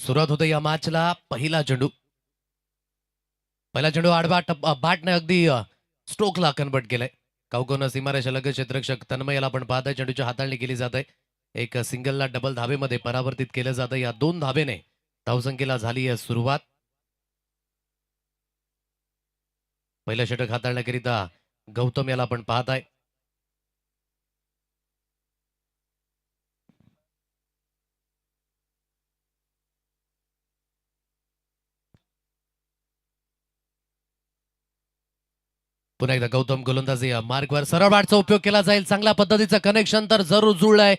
सुरुवात होते या मॅचला. पहिला चेंडू आडवा बाटने अगदी स्ट्रोकला कन्वर्ट केलंय. काउकोन सीमारेषालगत क्षेत्ररक्षक तन्मय याला आपण पाहताय. चेंडूची हाताळणी केली जात आहे. एक सिंगलला डबल धावेमध्ये परावर्तित केलं जातं. या 2 धावेने धावसंख्येला झाली आहे सुरुवात. पहिलं षटक हाताळण्याकरिता गौतम याला आपण पाहताय. पुन्हा एकदा गौतम गोलंदाजी मार्गवर सरळ बाटचा उपयोग केला जाईल. चांगल्या पद्धतीचं कनेक्शन तर जरूर जुळलंय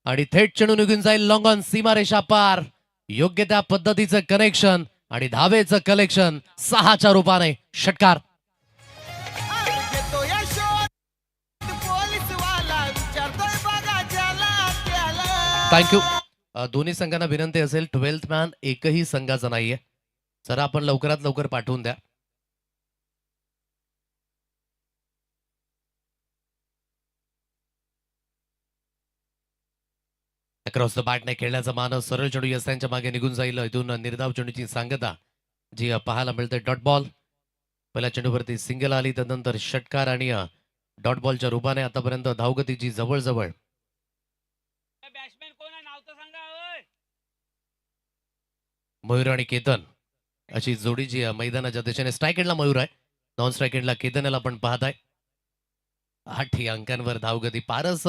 आणि थेट चेंडू निघून जाईल लॉंग ऑन सीमारेषा पार. योग्य त्या पद्धतीचं कनेक्शन आणि धावेचं कलेक्शन 6च्या रूपाने षटकार. थँक्यू. दोन्ही संघांना विनंती असेल 12th मॅन एकही संघाचा नाहीये. जरा आपण लवकरात लवकर पाठवून द्या. अक्रॉस द बॅटने खेळण्याचा मानस. सरळ चेंडू यस्त्यांच्या मागे निघून जाईल. इथून निर्धाव चेंडूची सांगता जी पाहायला मिळते. Dot ball. पहिल्या चेंडूवरती सिंगल आली, त्यानंतर षटकार आणि डॉट बॉलच्या रूपाने आतापर्यंत धावगतीची जवळजवळ मयूर आणि केतन अशी जोडी जी मैदानाच्या दिशेने. स्ट्राईक एंडला मयूर आहे, नॉन स्ट्राईक एंडला केतन याला आपण पाहताय. 8 अंकांवर धावगती. पारस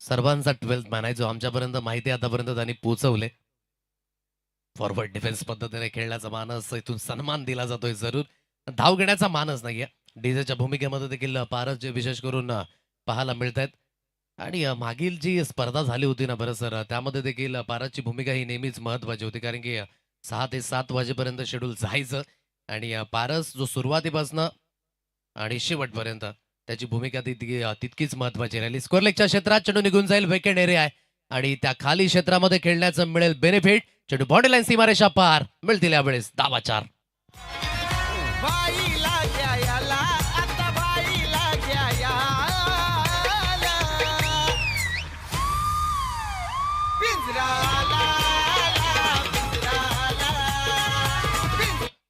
सर्वांचा 12th मॅन आहे, जो आमच्यापर्यंत माहिती आतापर्यंत त्यांनी पोहोचवले. फॉरवर्ड डिफेन्स पद्धतीने खेळण्याचा मानस. इथून सन्मान दिला जातोय. जरूर धाव घेण्याचा मानस नाहीये. डीजेच्या भूमिकेमध्ये देखील पारस जे विशेष करून पाहायला मिळत आहेत. आणि मागील जी स्पर्धा झाली होती ना बरं सर, त्यामध्ये देखील पारसची भूमिका ही नेहमीच महत्वाची होती. कारण की 6 ते 7 वाजेपर्यंत शेड्यूल जायचं आणि पारस जो सुरुवातीपासून आणि शेवटपर्यंत त्याची भूमिका तितकीच महत्वाची राहिली. स्कोअर लेगच्या क्षेत्रात चेंडू निघून जाईल. वेकेंड एरिया आहे आणि त्या खाली क्षेत्रामध्ये खेळण्याचं मिळेल बेनिफिट. चेंडू बॉडी लाईन सीमारेषा पार. मिळतील यावेळेस धावा 4.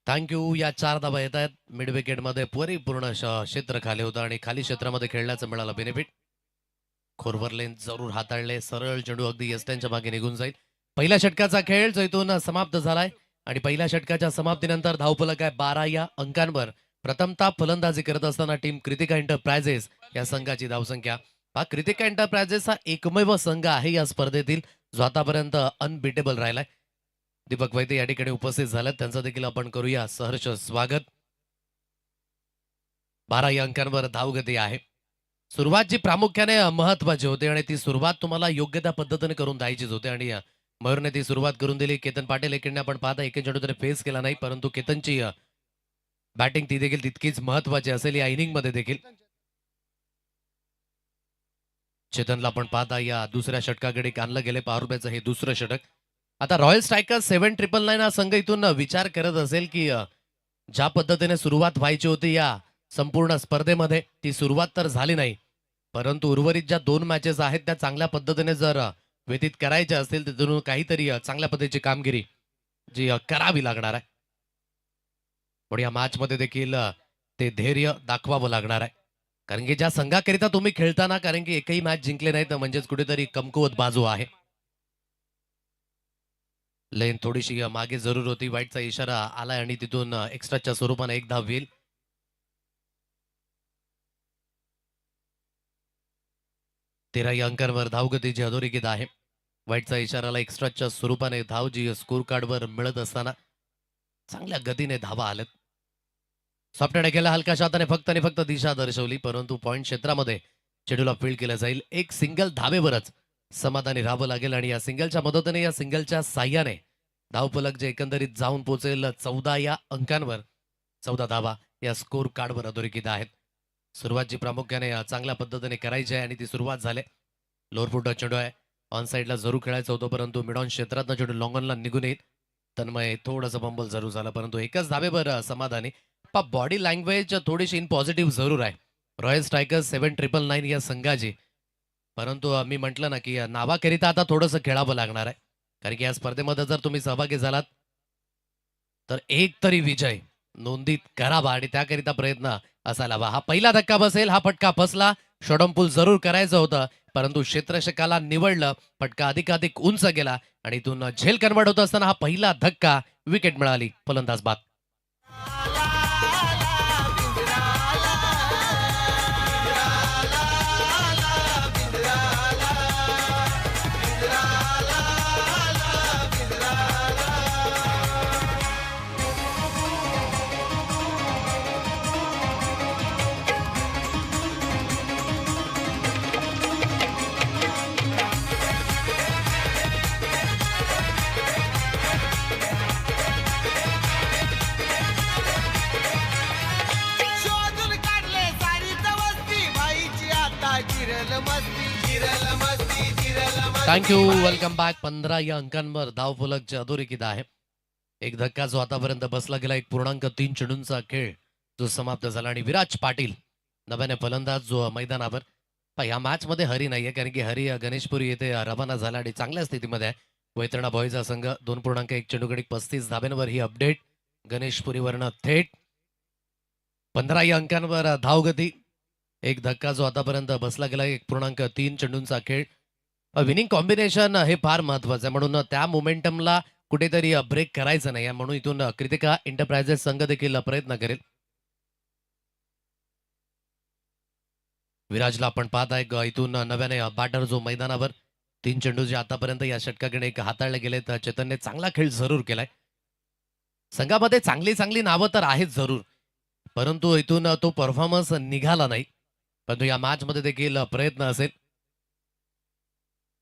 थँक्यू. या 4 धावा येत आहेत. मिड विकेट मध्ये परिपूर्ण क्षेत्र खाली होतं आणि खाली क्षेत्रामध्ये खेळण्याचं मिळालं बेनिफिट. खोरवर लेन जरूर हाताळले. सरळ चेंडू अगदी यस्त्यांच्या मागे निघून जाईल. पहिल्या षटकाचा खेळ जो इथून समाप्त झालाय आणि पहिल्या षटकाच्या समाप्तीनंतर धावफलक आहे 12 या अंकांवर. प्रथमतः फलंदाजी करत असताना टीम कृतिका एंटरप्राइजेस या संघाची धावसंख्या. हा कृतिका एंटरप्राइजेस हा एकमेव संघ आहे या स्पर्धेतील जो आतापर्यंत अनबिटेबल राहिलाय. दीपक वैद्य या ठिकाणी उपस्थित झाल्यात, त्यांचं देखील आपण करूया सहर्ष स्वागत. 12 या अंकांवर धावगती आहे. सुरुवात जी प्रामुख्याने महत्वाची होते आणि ती सुरुवात तुम्हाला योग्य त्या पद्धतीने करून द्यायचीच होते आणि मयूरने ती सुरुवात करून दिली. केतन पाटील एकेने आपण पाहता एक चेंडू त्याने फेस केला नाही, परंतु केतनची बॅटिंग ती देखील तितकीच महत्वाची असेल या इनिंग मध्ये देखील. चेतनला आपण पाहता या दुसऱ्या षटकाकडे आणलं गेले. पॉवर प्लेचं हे दुसरं षटक. आता रॉयल स्ट्रायकर्स 7999 हा संघ इथून विचार करत असेल की ज्या पद्धतीने सुरुवात व्हायची होती या संपूर्ण स्पर्धेमध्ये ती सुरुवात तर झाली नाही, परंतु उर्वरित ज्या 2 मॅचेस आहेत त्या चांगल्या पद्धतीने जर व्यतीत करायच्या असतील तर तिथून काहीतरी चांगल्या पद्धतीची कामगिरी जी करावी लागणार आहे. पण या मॅच मध्ये देखील ते धैर्य दाखवावं लागणार आहे. कारण की ज्या संघाकरिता तुम्ही खेळताना, कारण की एकही मॅच जिंकले नाही तर म्हणजेच कुठेतरी कमकुवत बाजू आहे. लेन थोडीशी मागे जरूर होती. वाईटचा इशारा आलाय आणि तिथून एक्स्ट्राच्या स्वरूपाने एक धाव होईल. 13 या अंकांवर धावगतीची अधोरेखित आहे. वाईटचा इशाराला एक्स्ट्राच्या स्वरूपाने धाव जी स्कोर कार्डवर मिळत असताना चांगल्या गतीने धावा आल्यात. सॉफ्टने केला हलका शॉटने फक्त आणि फक्त दिशा दर्शवली, परंतु पॉइंट क्षेत्रामध्ये चेंडूला फील्ड केलं जाईल. एक सिंगल धावेवरच समाधानी राहावं लागेल आणि या सिंगलच्या मदतीने, या सिंगलच्या साह्याने धावफलक जे एकंदरीत जाऊन पोहोचेल 14 या अंकांवर. 14 धावा या स्कोर कार्डवर अधोरेखित आहेत. सुरुवात जी प्रामुख्याने चांगल्या पद्धतीने करायची आहे आणि ती सुरुवात झाली. लोअर फुट चेंडू आहे. ऑन साईडला जरूर खेळायचं होतं, परंतु मिड ऑन क्षेत्रातनं चेंडू लॉंग ऑनला निघून येईल. तन्मय थोडंसं बंबल जरूर झालं, परंतु एकच धावेवर समाधानी. बॉडी लँग्वेज थोडीशी इन पॉझिटिव्ह जरूर आहे रॉयल स्ट्रायकर्स 7999 या संघाची, परंतु मी म्हटलं ना की नावाकरिता आता थोडंसं खेळावं लागणार आहे. कारण की या स्पर्धेमध्ये जर तुम्ही सहभागी झालात तर एक तरी विजय नोंदीत करावा आणि त्याकरिता प्रयत्न असायला हवा. हा पहिला धक्का बसेल, हा फटका फसला. शॉटॉन जरूर करायचं होतं, परंतु क्षेत्ररक्षकाला निवडलं. फटका अधिकाधिक उंच गेला आणि इथून झेल कन्वर्ट होत असताना हा पहिला धक्का, विकेट मिळाली, फलंदाज बाद. शोधून काढले सारीच वस्ती बाईची आता जिरल मस्ती जिरल मस्ती जिरल मस्ती. थँक्यू. Welcome back. 15 या अंकांवर धावफलकची अधोरेखित आहे. एक धक्का जो आतापर्यंत बसला गेला, 1.3 चेंडूंचा खेळ जो समाप्त झाला आणि विराज पाटील नव्याने फलंदाज जो मैदानावर. या मॅच मध्ये हरी नाहीये, कारण की हरी गणेशपुरी येथे रवाना झाला आणि चांगल्या स्थितीमध्ये आहे. वैतरणा बॉयचा संघ 2.1 चेंडूगडी 35 धाब्यांवर. ही अपडेट गणेशपुरीवरनं थेट. 15 या अंकांवर धावगती. एक धक्का जो आतापर्यंत बसला गेला, 1.3 चेंडूंचा खेळ. विनिंग कॉम्बिनेशन हे फार महत्वाचं आहे, म्हणून त्या मोमेंटमला कुठेतरी ब्रेक करायचं नाही, म्हणून इथून कृतिका एंटरप्राइजेस संघ देखील प्रयत्न करेल. विराजला आपण पाहत आहे इथून नव्याने बॅटर जो मैदानावर. 3 चेंडू जे आतापर्यंत या षटकाकडे एक हाताळले गेलेत. चेतनने चांगला खेळ जरूर केलाय. संघामध्ये चांगली चांगली नावं तर आहेत जरूर, परंतु इथून तो परफॉर्मन्स निघाला नाही. परंतु या मॅच मध्ये देखील प्रयत्न असेल.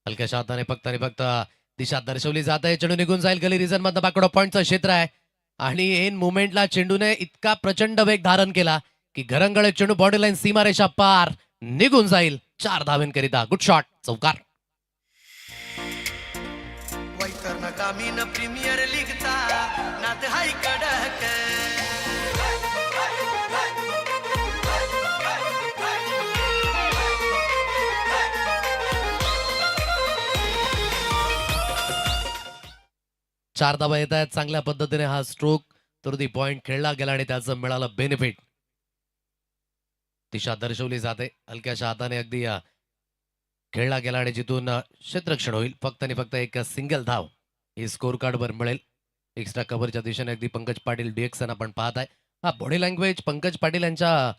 हलक्याशा हाताने फक्त आणि फक्त दिशा दर्शवली जात आहे. चेंडू निघून जाईल गली रिझन मधनं. बॅकवर्ड पॉईंटचं क्षेत्र आहे आणि एन मुवमेंटला चेंडूने इतका प्रचंड वेग धारण केला की घरंगळे चेंडू बॉडी लाईन सीमारेषा पार निघून जाईल. 4 धावेंकरिता गुड शॉट, चौकार. वैतरणा ग्रामीण प्रीमियर लीगचा नाद हाय कडक. चार धावा येत आहेत. चांगल्या पद्धतीने हा स्ट्रोक तर दी पॉइंट खेळला गेला आणि त्याचं मिळालं बेनिफिट. दिशा दर्शवली जाते. हलक्याशा हाताने अगदी खेळला गेला आणि जिथून क्षेत्ररक्षण होईल. फक्त आणि फक्त एक सिंगल धाव ही स्कोर कार्डवर मिळेल. एक्स्ट्रा कव्हरच्या दिशेने अगदी पंकज पाटील डिएक्सन आपण पाहत आहे. हा बॉडी लँग्वेज पंकज पाटील यांच्या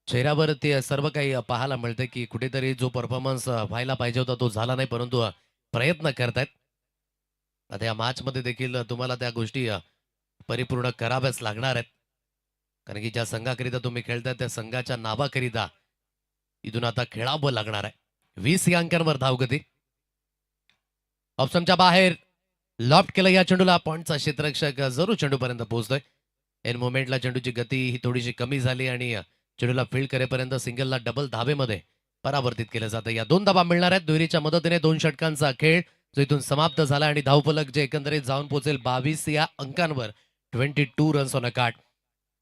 चेहऱ्यावरती सर्व काही पाहायला मिळते की कुठेतरी जो परफॉर्मन्स व्हायला पाहिजे होता तो झाला नाही, परंतु प्रयत्न करतायत. आता या मॅच मध्ये देखील तुम्हाला त्या गोष्टी परिपूर्ण कराव्याच लागणार आहेत, कारण की ज्या संघाकरिता तुम्ही खेळताय त्या संघाच्या नावाकरिता इथून आता खेळावं लागणार आहे. 20 या अंकांवर धावगती. ऑप्शनच्या बाहेर लॉफ्ट केलं या चेंडूला. पॉइंटचा क्षेत्ररक्षक जरूर चेंडूपर्यंत पोहोचतोय. एन मोमेंटला चेंडूची गती ही थोडीशी कमी झाली आणि चेंडूला फील्ड करेपर्यंत सिंगलला डबल धाबेमध्ये परावर्तित केलं जातं. या 2 धाबा मिळणार आहेत. दुहेरीच्या मदतीने 2 षटकांचा खेळ जो इथून समाप्त झाला आणि धावफलक जे एकंदरीत जाऊन पोहोचेल 22 या अंकांवर. 22 रन्स ऑन अ कार्ड.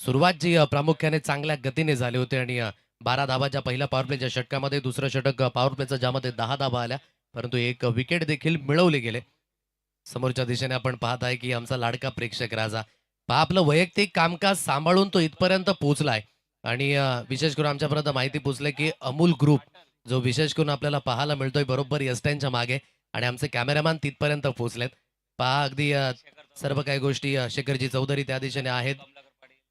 सुरुवात जी प्रामुख्याने चांगल्या गतीने झाली होती आणि 12 धावाच्या पहिल्या पॉवर प्लेच्या षटकामध्ये. दुसरं षटक पॉवर प्लेचं ज्यामध्ये 10 धावा आल्या, परंतु एक विकेट देखील मिळवले गेले. समोरच्या दिशेने आपण पाहत आहे की आमचा लाडका प्रेक्षक राजा आपलं वैयक्तिक कामकाज सांभाळून तो इथपर्यंत पोहोचलाय आणि विशेष करून आमच्यापर्यंत माहिती पोहोचले की अमूल ग्रुप जो विशेष करून आपल्याला पाहायला मिळतोय बरोबर यस्टॅनच्या मागे आणि आमचे कॅमेरामॅन तिथपर्यंत पोहोचलेत. पहा अगदी सर्व काही गोष्टी शेखरजी चौधरी त्या दिशेने आहेत.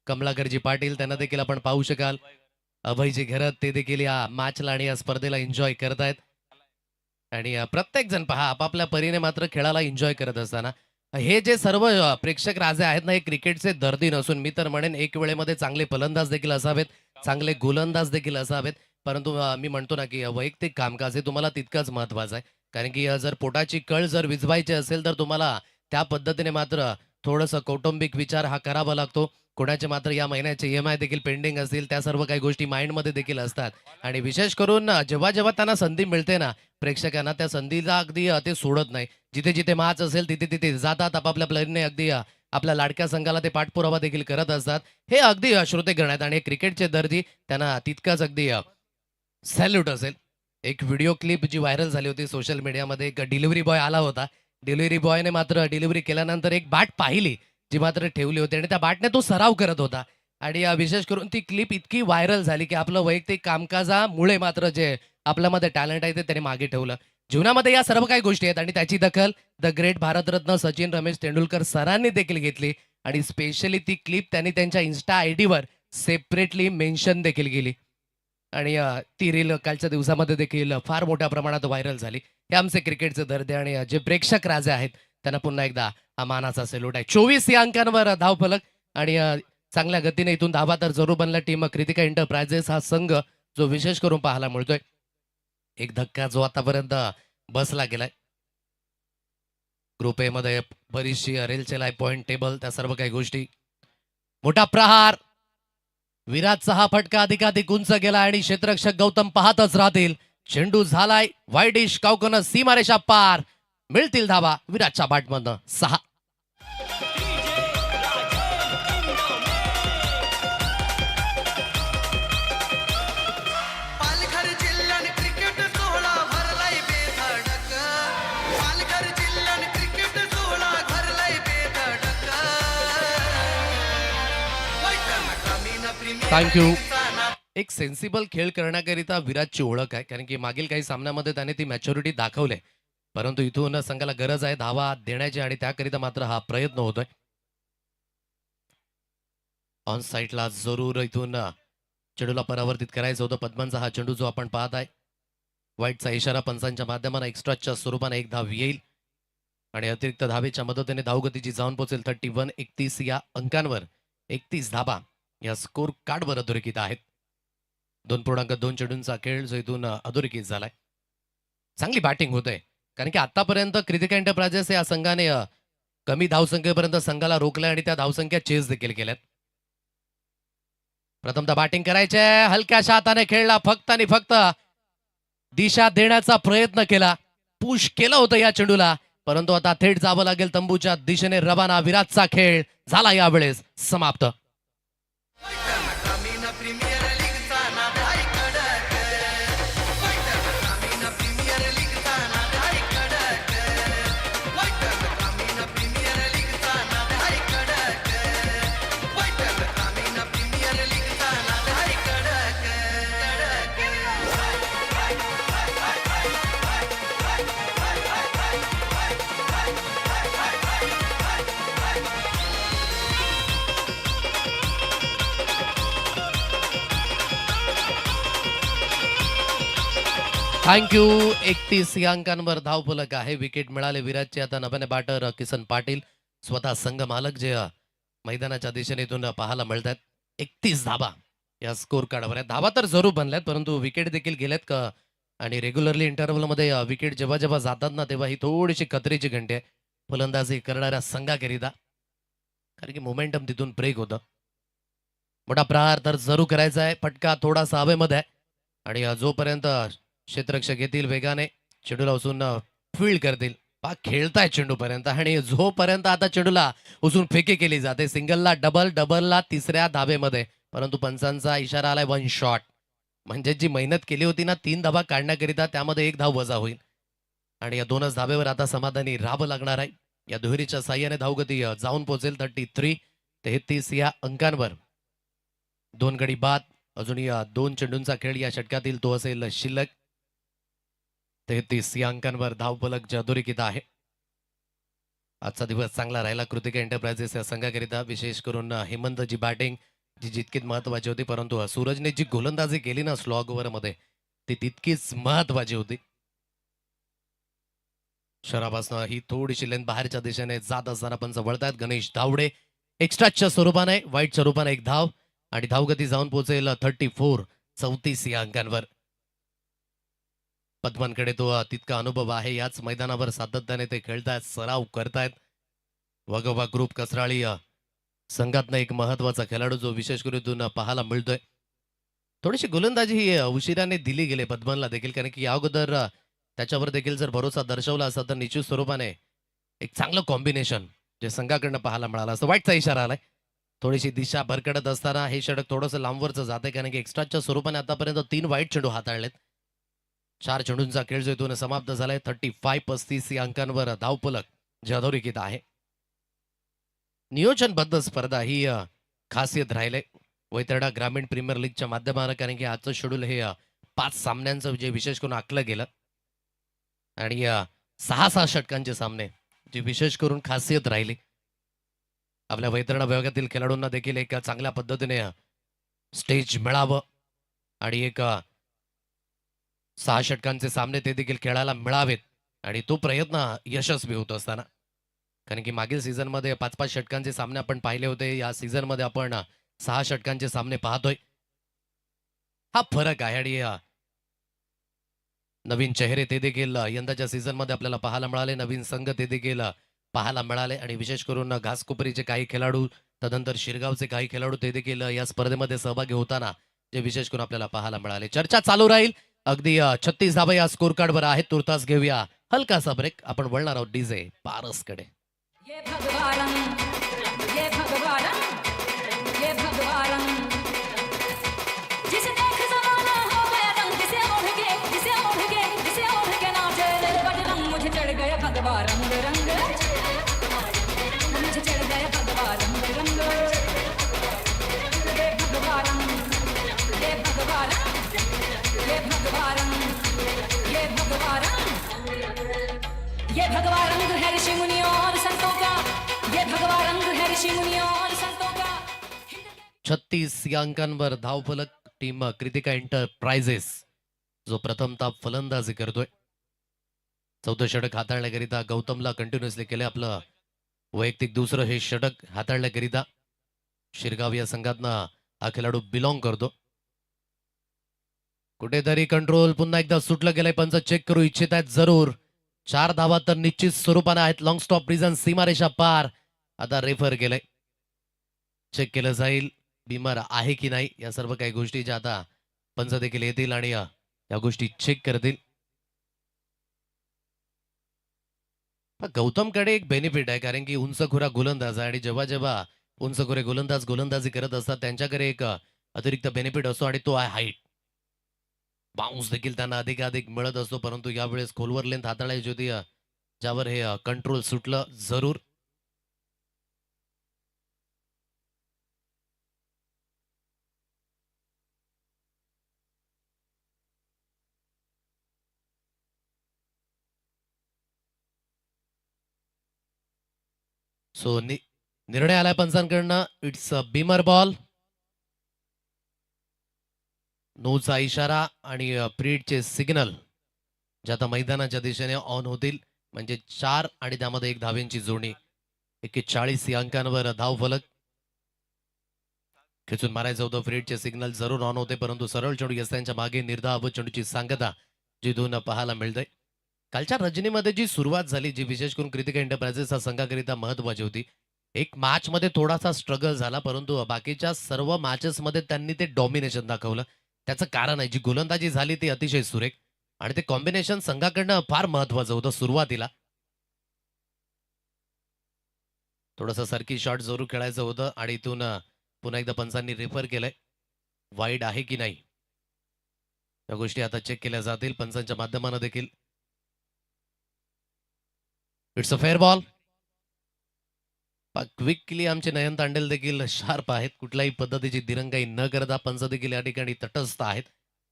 कमलाकरजी पाटील त्यांना देखील आपण पाहू शकाल. अभयजी घरत ते देखील या मॅचला आणि या स्पर्धेला एन्जॉय करतायत आणि प्रत्येक जण पहा आपापल्या परीने मात्र खेळाला एन्जॉय करत असताना हे जे सर्व प्रेक्षक राजे आहेत ना, हे क्रिकेटचे दर्दी नसून मी तर म्हणेन एक वेळेमध्ये चांगले फलंदाज देखील असावेत, चांगले गोलंदाज देखील असावेत, परंतु मी म्हणतो ना की वैयक्तिक कामकाज हे तुम्हाला तितकंच महत्वाचं आहे. कारण की जर पोटाची कळ जर विझवायची असेल तर तुम्हाला त्या पद्धतीने मात्र थोडंसं कौटुंबिक विचार हा करावा लागतो. कोणाचे मात्र या महिन्याचे EMI देखील पेंडिंग असतील, त्या सर्व काही गोष्टी माइंडमध्ये देखील असतात आणि विशेष करून जेव्हा जेव्हा त्यांना संधी मिळते ना प्रेक्षकांना, त्या संधीला अगदी ते सोडत नाही. जिथे जिथे मॅच असेल तिथे तिथे जातात आपापल्या प्लेअरने अगदी आपल्या लाडक्या संघाला ते पाठपुरावा देखील करत असतात. हे अगदी श्रोतेगण आहेत आणि क्रिकेटचे दर्दी त्यांना तितकंच अगदी सॅल्यूट असेल. एक व्हिडिओ क्लिप जी व्हायरल झाली होती सोशल मीडियामध्ये, एक डिलिव्हरी बॉय आला होता डिलिव्हरी बॉयने मात्र डिलिव्हरी केल्यानंतर एक बाट पाहिली, जी मात्र ठेवली होती आणि त्या बॅटने तो सराव करत होता. आणि विशेष करून ती क्लिप इतकी व्हायरल झाली, की आपलं वैयक्तिक कामकाजामुळे मात्र जे आपल्यामध्ये टॅलेंट आहे ते त्याने मागे ठेवलं. जीवनामध्ये या सर्व काही गोष्टी आहेत आणि त्याची दखल द ग्रेट भारतरत्न सचिन रमेश तेंडुलकर सरांनी देखील घेतली आणि स्पेशली ती क्लिप त्यांनी त्यांच्या इन्स्टा आयडीवर सेपरेटली मेन्शन देखील केली. आणि ती रील कालच्या दिवसामध्ये देखील फार मोठ्या प्रमाणात व्हायरल झाली. हे आमचे क्रिकेटचे दर्दे आणि जे प्रेक्षक राजे आहेत त्यांना पुन्हा एकदा हा मानाचा सेल्यूट आहे. 24 या अंकांवर धावफलक आणि चांगल्या गतीने इथून धावा तर जरूर बनला टीम कृतिका एंटरप्राइजेस हा संघ जो विशेष करून पाहायला मिळतोय. एक धक्का जो आतापर्यंत बसला गेलाय. ग्रुप ए मध्ये बरीचशी रेलचेल आहे, पॉइंट टेबल त्या सर्व काही गोष्टी. मोठा प्रहार, विराटचा हा फटका अधिकाधिक उंच गेला आणि क्षेत्ररक्षक गौतम पाहतच राहतील. चेंडू झालाय वाईडिश कावकन सीमारेषा पार. मिळतील धावा विराटच्या बॅटमधनं 6. पालघर जिल्ह्यात क्रिकेट सोहळा भरलाय बेधडक. पालघर जिल्ह्यात क्रिकेट सोहळा भरलाय बेधडक. Thank you. एक सेन्सिबल खेळ करण्याकरिता विराटची ओळख आहे, कारण की मागील काही सामन्यामध्ये त्याने ती मॅच्युरिटी दाखवली. परंतु इथून संघाला गरज आहे धावा देण्याची आणि त्याकरिता मात्र हा प्रयत्न होतोय. ऑन साईडला जरूर इथून चेंडूला परावर्तित करायचं होतं. पद्मांचा हा चेंडू जो आपण पाहत आहे, वाईटचा इशारा पंचांच्या माध्यमाने एक्स्ट्राच्या स्वरूपाने एक धाव येईल आणि अतिरिक्त धावेच्या मदतीने धावगतीची जाऊन पोहोचेल 31-31 या अंकांवर. 31 धाबा या स्कोर कार्डवर अधोरेखित आहेत. 2.2 चेंडूंचा खेळ जो इथून अधोरेखित झालाय. चांगली बॅटिंग होते, कारण की आतापर्यंत कृतिका एंटरप्राइजेस या संघाने कमी धावसंख्येपर्यंत संघाला रोखलंय आणि त्या धावसंख्या चेस देखील केल्यात. प्रथमतः बॅटिंग करायचे, हलक्याशा हाताने खेळला, फक्त आणि फक्त दिशा देण्याचा प्रयत्न केला, पुश केलं होतं या चेंडूला, परंतु आता थेट जावं लागेल तंबूच्या दिशेने रवाना. विराटचा खेळ झाला यावेळेस समाप्त. प्रीमियर लीगचा नाद आहे कडक. प्रीमियर लीगचा नाद आहे कडक. प्रीमियर लीगचा नाद आहे कडक. प्रीमियर लीगचा नाद आहे कडक. थँक्यू. 31 या अंकांवर धावफलक आहे. विकेट मिळाले विराटचे. आता नव्याने बॅटर किसन पाटील स्वतः संघ मालक जे मैदानाच्या दिशेने इथून पाहायला मिळतात. 31 धाबा या स्कोर कार्डवर आहेत. धाबा तर जरूर बनल्यात, परंतु विकेट देखील गेल्यात का आणि रेग्युलरली इंटरव्हलमध्ये विकेट जेव्हा जेव्हा जातात ना, तेव्हा ही थोडीशी खतरीची घंटी आहे फलंदाजी करणाऱ्या संघाकरिता, कारण की मोमेंटम तिथून ब्रेक होतं. मोठा प्रहार तर जरूर करायचा आहे. फटका थोडासा हवेमध्ये आहे आणि जोपर्यंत क्षेत्ररक्षक येतील वेगाने चेंडूला उचलून फील्ड करतील, पा खेळताय चेंडूपर्यंत आणि जोपर्यंत आता चेंडूला उचलून फेकी केली जाते, सिंगलला डबल, डबलला तिसऱ्या धाबेमध्ये, परंतु पंचांचा इशारा आलाय 1 शॉट. म्हणजे जी मेहनत केली होती ना 3 धाबा काढण्याकरिता, त्यामध्ये 1 धाव वजा होईल आणि या 2च धाबेवर आता समाधानी राहावं लागणार आहे. या दुहेरीच्या साह्याने धावगती जाऊन पोहोचेल 33 या अंकांवर. 2 गडी बाद. अजून या 2 चेंडूंचा खेळ या षटकातील तो असेल शिल्लक. 33 या अंकांवर धावफलक जे अधोरेखित आहे. आजचा दिवस चांगला राहिला कृतिका एंटरप्राइजेस या संघाकरिता, विशेष करून हेमंतची बॅटिंग जी जितकीच महत्वाची होती, परंतु सूरजने जी गोलंदाजी केली ना स्लॉग ओव्हर मध्ये, ती तितकीच महत्वाची होती. शरापासनं ही थोडीशी लेन बाहेरच्या दिशेने जात असताना पण जवळतात गणेश धावडे. एक्स्ट्राच्या स्वरूपाने वाईटच्या रूपाने 1 धाव आणि धावगती जाऊन पोहोचेल 34 या अंकांवर. पद्मांकडे तो तितका अनुभव आहे. याच मैदानावर सातत्याने ते खेळतायत, सराव करतायत. वगोवा ग्रुप कसराळी संघातनं एक महत्वाचा खेळाडू जो विशेष करून पाहायला मिळतोय. थोडीशी गोलंदाजी ही उशिराने दिली गेली पद्मांना देखील, कारण की या अगोदर त्याच्यावर देखील जर भरोसा दर्शवला असता तर निश्चित स्वरूपाने एक चांगलं कॉम्बिनेशन जे संघाकडनं पाहायला मिळालं असतं. वाईटचा इशारा आलाय. थोडीशी दिशा भरकटत असताना हे षटक थोडंसं लांबवरचं जाते, कारण की एक्स्ट्राच्या स्वरूपाने आतापर्यंत 3 वाईट चेंडू हाताळलेत. 4 चेंडूंचा खेळ जो इथून समाप्त झालाय. 35-35 या अंकांवर धावफलक जे अधोरेखित आहे. नियोजनबद्ध स्पर्धा ही खासियत राहिले वैतरणा ग्रामीण प्रीमियर लीगच्या माध्यमाने, कारण की आजचं शेड्यूल हे 5 सामन्यांचं जे विशेष करून आखलं गेलं आणि 6-6 षटकांचे सामने जी विशेष करून खासियत राहिली. आपल्या वैतरणा विभागातील खेळाडूंना देखील एक चांगल्या पद्धतीने स्टेज मिळावं आणि एक 6 षटकांचे सामने ते देखील खेळायला मिळावेत आणि तो प्रयत्न यशस्वी होत असताना, कारण की मागील सीझनमध्ये 5-5 षटकांचे सामने आपण पाहिले होते. या सीझनमध्ये आपण 6 षटकांचे सामने पाहतोय. हा फरक आहे आणि नवीन चेहरे ते देखील यंदाच्या सीझनमध्ये आपल्याला पाहायला मिळाले. नवीन संघ ते देखील पाहायला मिळाले आणि विशेष करून घासकोपरीचे काही खेळाडू, तदनंतर शिरगावचे काही खेळाडू ते देखील या स्पर्धेमध्ये सहभागी होताना जे विशेष करून आपल्याला पाहायला मिळाले. चर्चा चालू राहील. अगदी 36 धावा या स्कोर कार्डवर आहेत. तुर्तास घेऊया हलकासा ब्रेक. आपण वळणार आहोत डीजे पारसकडे. ये भगवान, ये भगवान, ये भगवान, जिसे देख जमाना हो गया रंग, जिसे ओढ़ के नाचे मेरे बजरंग, मुझे चढ़ गया भगवा रंग रंग, मुझे चढ़ गया भगवा रंग रंग, ये भगवान, ये भगवान, ये भगवान, ये भगवान, ये भगवा रंग है ऋषि मुनियों और संतों का, ये भगवा रंग है ऋषि मुनियों और संतों का. 36 या अंकांवर धावफलक टीम कृतिका एंटरप्राइजेस जो प्रथमतः फलंदाजी करतोय. 14 षटक हाताळण्याकरिता गौतमला कंटिन्युअसली केले आपलं वैयक्तिक दुसरं हे षटक हाताळण्याकरिता. शिरगाव या संघातनं हा खेळाडू बिलॉंग करतो. कुठेतरी कंट्रोल पुन्हा एकदा सुटलं गेलंय. पंच चेक करू इच्छित आहेत जरूर. 4 धावा तर निश्चित स्वरूपाने आहेत. लॉंग स्टॉप रिझन सीमारेषा पार. आता रेफर केलंय. चेक केलं जाईल बिमर आहे की नाही, या सर्व काही गोष्टी ज्या आता पंच देखील येतील आणि या गोष्टी चेक करतील. गौतमकडे एक बेनिफिट आहे, कारण की उंचखुरा गोलंदाज आहे आणि जेव्हा जेव्हा उंचखुरे गोलंदाज गोलंदाजी करत असतात त्यांच्याकडे एक अतिरिक्त बेनिफिट असतो आणि तो आहे हाईट. बाउन्स देखील त्यांना अधिकाधिक मिळत असतो, परंतु यावेळेस खोलवर लेंथ हाताळायची होती ज्यावर हे कंट्रोल सुटलं जरूर. सो निर्णय आलाय पंचांकडनं. It's beamer ball. नोचा इशारा आणि प्रीडचे सिग्नल जे आता मैदानाच्या दिशेने ऑन होतील, म्हणजे 4 आणि त्यामध्ये 1 धावेंची जोडणी. 41 या अंकांवर धाव फलक. खेचून मारायचं होतं. फ्रीडचे सिग्नल जरूर ऑन होते, परंतु सरळ चेंडू यस्त्यांच्या मागे निर्धाव चेंडूची सांगता जिथून पाहायला मिळते. कालच्या रजनीमध्ये जी सुरुवात झाली, जी विशेष करून कृतिका एंटरप्राइजेस संघाकरिता महत्वाची होती. एक मॅच मध्ये थोडासा स्ट्रगल झाला, परंतु बाकीच्या सर्व मॅचेस मध्ये त्यांनी ते डॉमिनेशन दाखवलं. त्याचं कारण आहे जी गोलंदाजी झाली ती अतिशय सुरेख आणि ते कॉम्बिनेशन संघाकडनं फार महत्वाचं होतं सुरुवातीला. थोडंसं सरकी शॉट जरूर खेळायचं होतं आणि इथून पुन्हा एकदा पंचांनी रेफर केलंय. वाईड आहे की नाही या गोष्टी आता चेक केल्या जातील पंचांच्या माध्यमाने देखील. It's a fair ball. Quickly आमचे नयन तांडेल देखील शार्प आहेत. कुठल्याही पद्धतीची दिरंगाई न करता पंच देखील या ठिकाणी तटस्थ आहेत.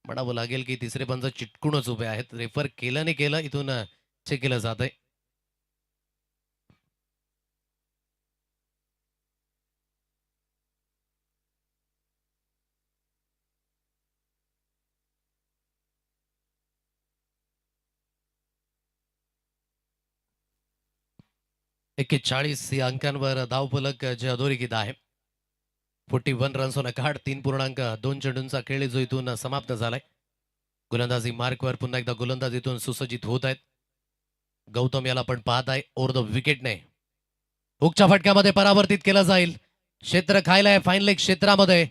म्हणावं लागेल की तिसरे पंच चिटकूनच उभे आहेत. रेफर केलं नाही केलं इथून चेक केलं जात आहे. एक्केचाळीस या अंकांवर धावफलक जे अधोरेखित आहे. 41 रन्स ऑन अ कार्ड. 3.2 चेंडूंचा खेळ जो इथून समाप्त झालाय. गोलंदाजी मार्कवर पुन्हा एकदा गोलंदाजीतून सुसज्जित होत आहेत. गौतम याला आपण पाहत आहे ओव्हर द विकेटने. हुकच्या फटक्यामध्ये परावर्तित केला जाईल. क्षेत्र खायला आहे फाईन लेग क्षेत्रामध्ये.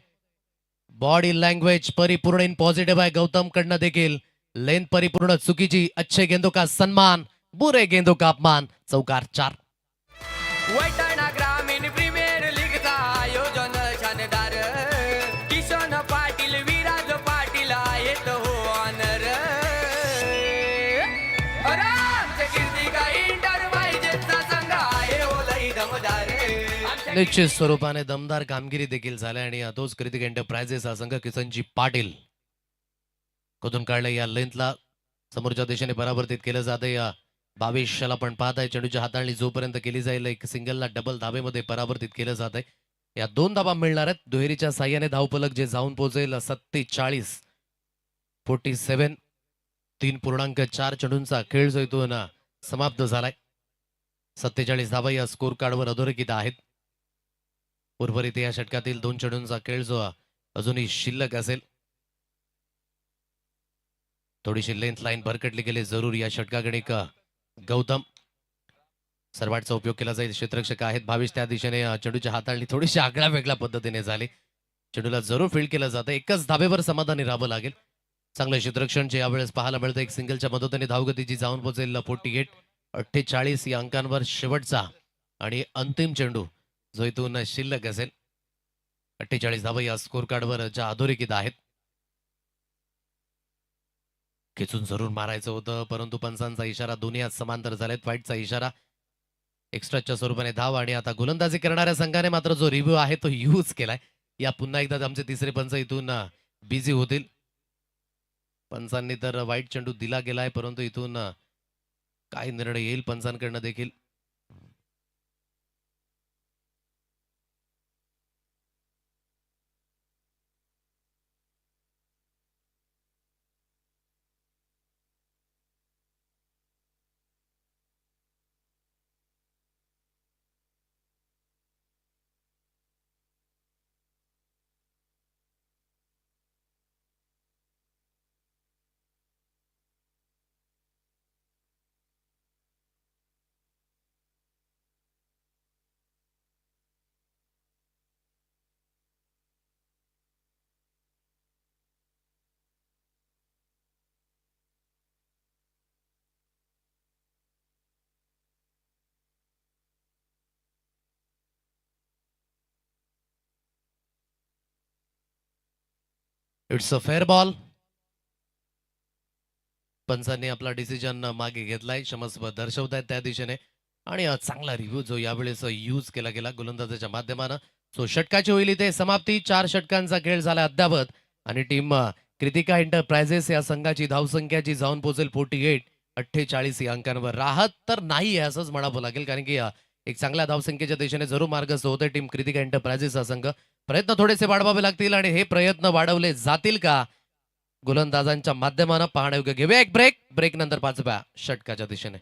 बॉडी लँग्वेज परिपूर्ण इन पॉझिटिव्ह आहे गौतम कडनं देखील. लेंथ परिपूर्ण चुकीची. अच्छे गेंदों का सन्मान, बुरे गेंदों का अपमान. चौकार 4. वैतरणा ग्रामीण प्रीमियर लीगचा आयोजन शानदार. किशन पाटील, विराज पाटील आहेत हो ऑनर. आमचे कीर्तिका एंटरप्राइजेसचा संघ निश्चित स्वरूपाने दमदार कामगिरी देखील झाल्या आणि तोच कृतिक एंटरप्राइजेस हा संघ किसनजी पाटील कुठून काढलं या लेंथला समोरच्या दिशेने परावर्तित केलं जाते. या 22 पण पाहत आहे. चेंडूची हाताळणी जोपर्यंत केली जाईल एक सिंगलला डबल धाबेमध्ये परावर्तित केलं जात आहे. या 2 धाबा मिळणार आहेत. दुहेरीच्या साह्याने धावफलक जे जाऊन पोहोचेल 47 3.4 चेंडूंचा खेळ जो इथून समाप्त झालाय. 47 धाबा या स्कोर कार्डवर अधोरेखित आहेत. उर्वरित या षटकातील 2 चेंडूंचा खेळ जो अजूनही शिल्लक असेल. थोडीशी लेंथ लाईन भरकटली गेली जरूर या षटकागणिक गौतम सर्वाटचा उपयोग केला जाईल. क्षेत्ररक्षक आहेत 22 त्या दिशेने चेंडूच्या हाताळणी थोडीशी आगळ्या वेगळ्या पद्धतीने झाली. चेंडूला जरूर फील्ड केलं जातं. एकच धाबेवर समाधानी राहावं लागेल. चांगलं क्षेत्ररक्षण जे यावेळेस पाहायला मिळतं. एक सिंगलच्या मदतीने धावगतीची जाऊन पोहोचेल 48 या अंकांवर शेवटचा आणि अंतिम चेंडू जो इथून शिल्लक असेल. 48 धावा या स्कोर कार्डवर ज्या अधोरेखित आहेत. खेचून जरूर मारायचं होतं परंतु पंचांचा इशारा दोन्ही आज समांतर झालेत. वाईटचा इशारा एक्स्ट्राच्या स्वरूपाने धाव आणि आता गोलंदाजी करणाऱ्या संघाने मात्र जो रिव्ह्यू आहे तो यूज केलाय. या पुन्हा एकदा आमचे तिसरे पंच इथून बिझी होतील. पंचांनी तर वाईट चेंडू दिला गेलाय परंतु इथून काय निर्णय येईल पंचांकडनं देखील. It's a fair ball. पंचांनी आपला डिसिजन मागे घेतलाय. क्षमस्व दर्शवत आहेत त्या दिशेने आणि चांगला रिव्ह्यू जो यावेळेस यूज केला गेला गोलंदाजाच्या माध्यमानं. सो षटकाची होईल इथे समाप्ती. 4 षटकांचा खेळ झाला अद्यावत आणि टीम कृतिका एंटरप्राइजेस या संघाची धावसंख्याची जाऊन पोहोचेल 48 या अंकांवर. राहत तर नाही आहे असंच म्हणावं लागेल कारण की एक चांगल्या धावसंख्येच्या दिशेने जरूर मार्गस्थ होते टीम कृतिका एंटरप्राइजेस हा संघ. प्रयत्न थोडेसे वाढवावे लागतील आणि हे प्रयत्न वाढवले जातील का गोलंदाजांच्या माध्यमानं पाहण्यायोग्य. घेऊया एक ब्रेक नंतर 5व्या षटकाच्या दिशेने.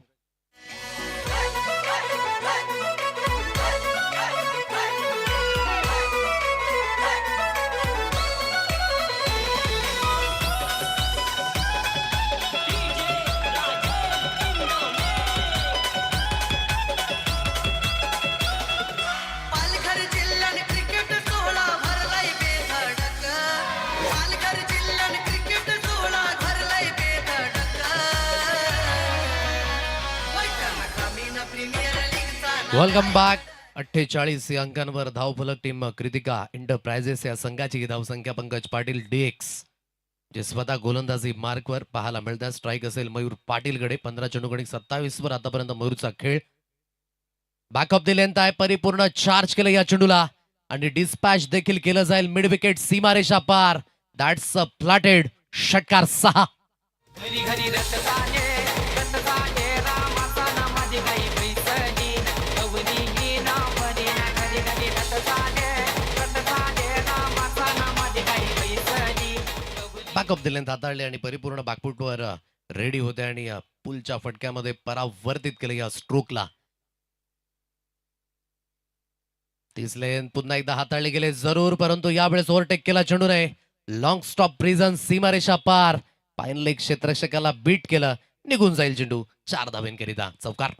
पालघर जिल्ह्यात क्रिकेट सोहळा भरलाय बेधडक. पालघर जिल्ह्यात क्रिकेट सोहळा भरलाय बेधडक. ग्रामीण प्रीमियर लीगचा वेलकम बॅक. 48 या अंकांवर धावफलक टीम कृतिका एंटरप्राइजेस या संघाची धावसंख्या पंकज पाटील DX जे स्वतः गोलंदाजी मार्कवर पाहायला मिळतात. स्ट्राईक असेल मयूर पाटीलकडे. 15 चेंडू गणिक 27 वर आतापर्यंत मयूरचा खेळ. बॅकअप द लेंथ आहे. परिपूर्ण चार्ज केलं या चेंडूला आणि डिस्पॅच देखील केलं जाईल मिड विकेट सीमारेषा पार. That's a flatted. षटकार 6. घरी घरी रथ झाले रामाचा ना माझी गाई पैसली गौरी ही ना परी ना. घरी घरी रथ झाले रामाचा ना माझी गाई पैसली. बॅकअप द लेंथ हाताळले आणि परिपूर्ण बॅकफुटवर रेडी होते आणि पुलच्या फटक्यामध्ये परावर्तित केलं या स्ट्रोकला. 30 लेन पुन्हा एकदा हाताळले गेले जरूर परंतु यावेळेस ओव्हरटेक केला चेंडूने. लॉंग स्टॉप प्रिझन सीमारेषा पार. फाईन लेग क्षेत्ररक्षकाला बीट केलं. निघून जाईल चेंडू 4 धावेंकरिता. चौकार.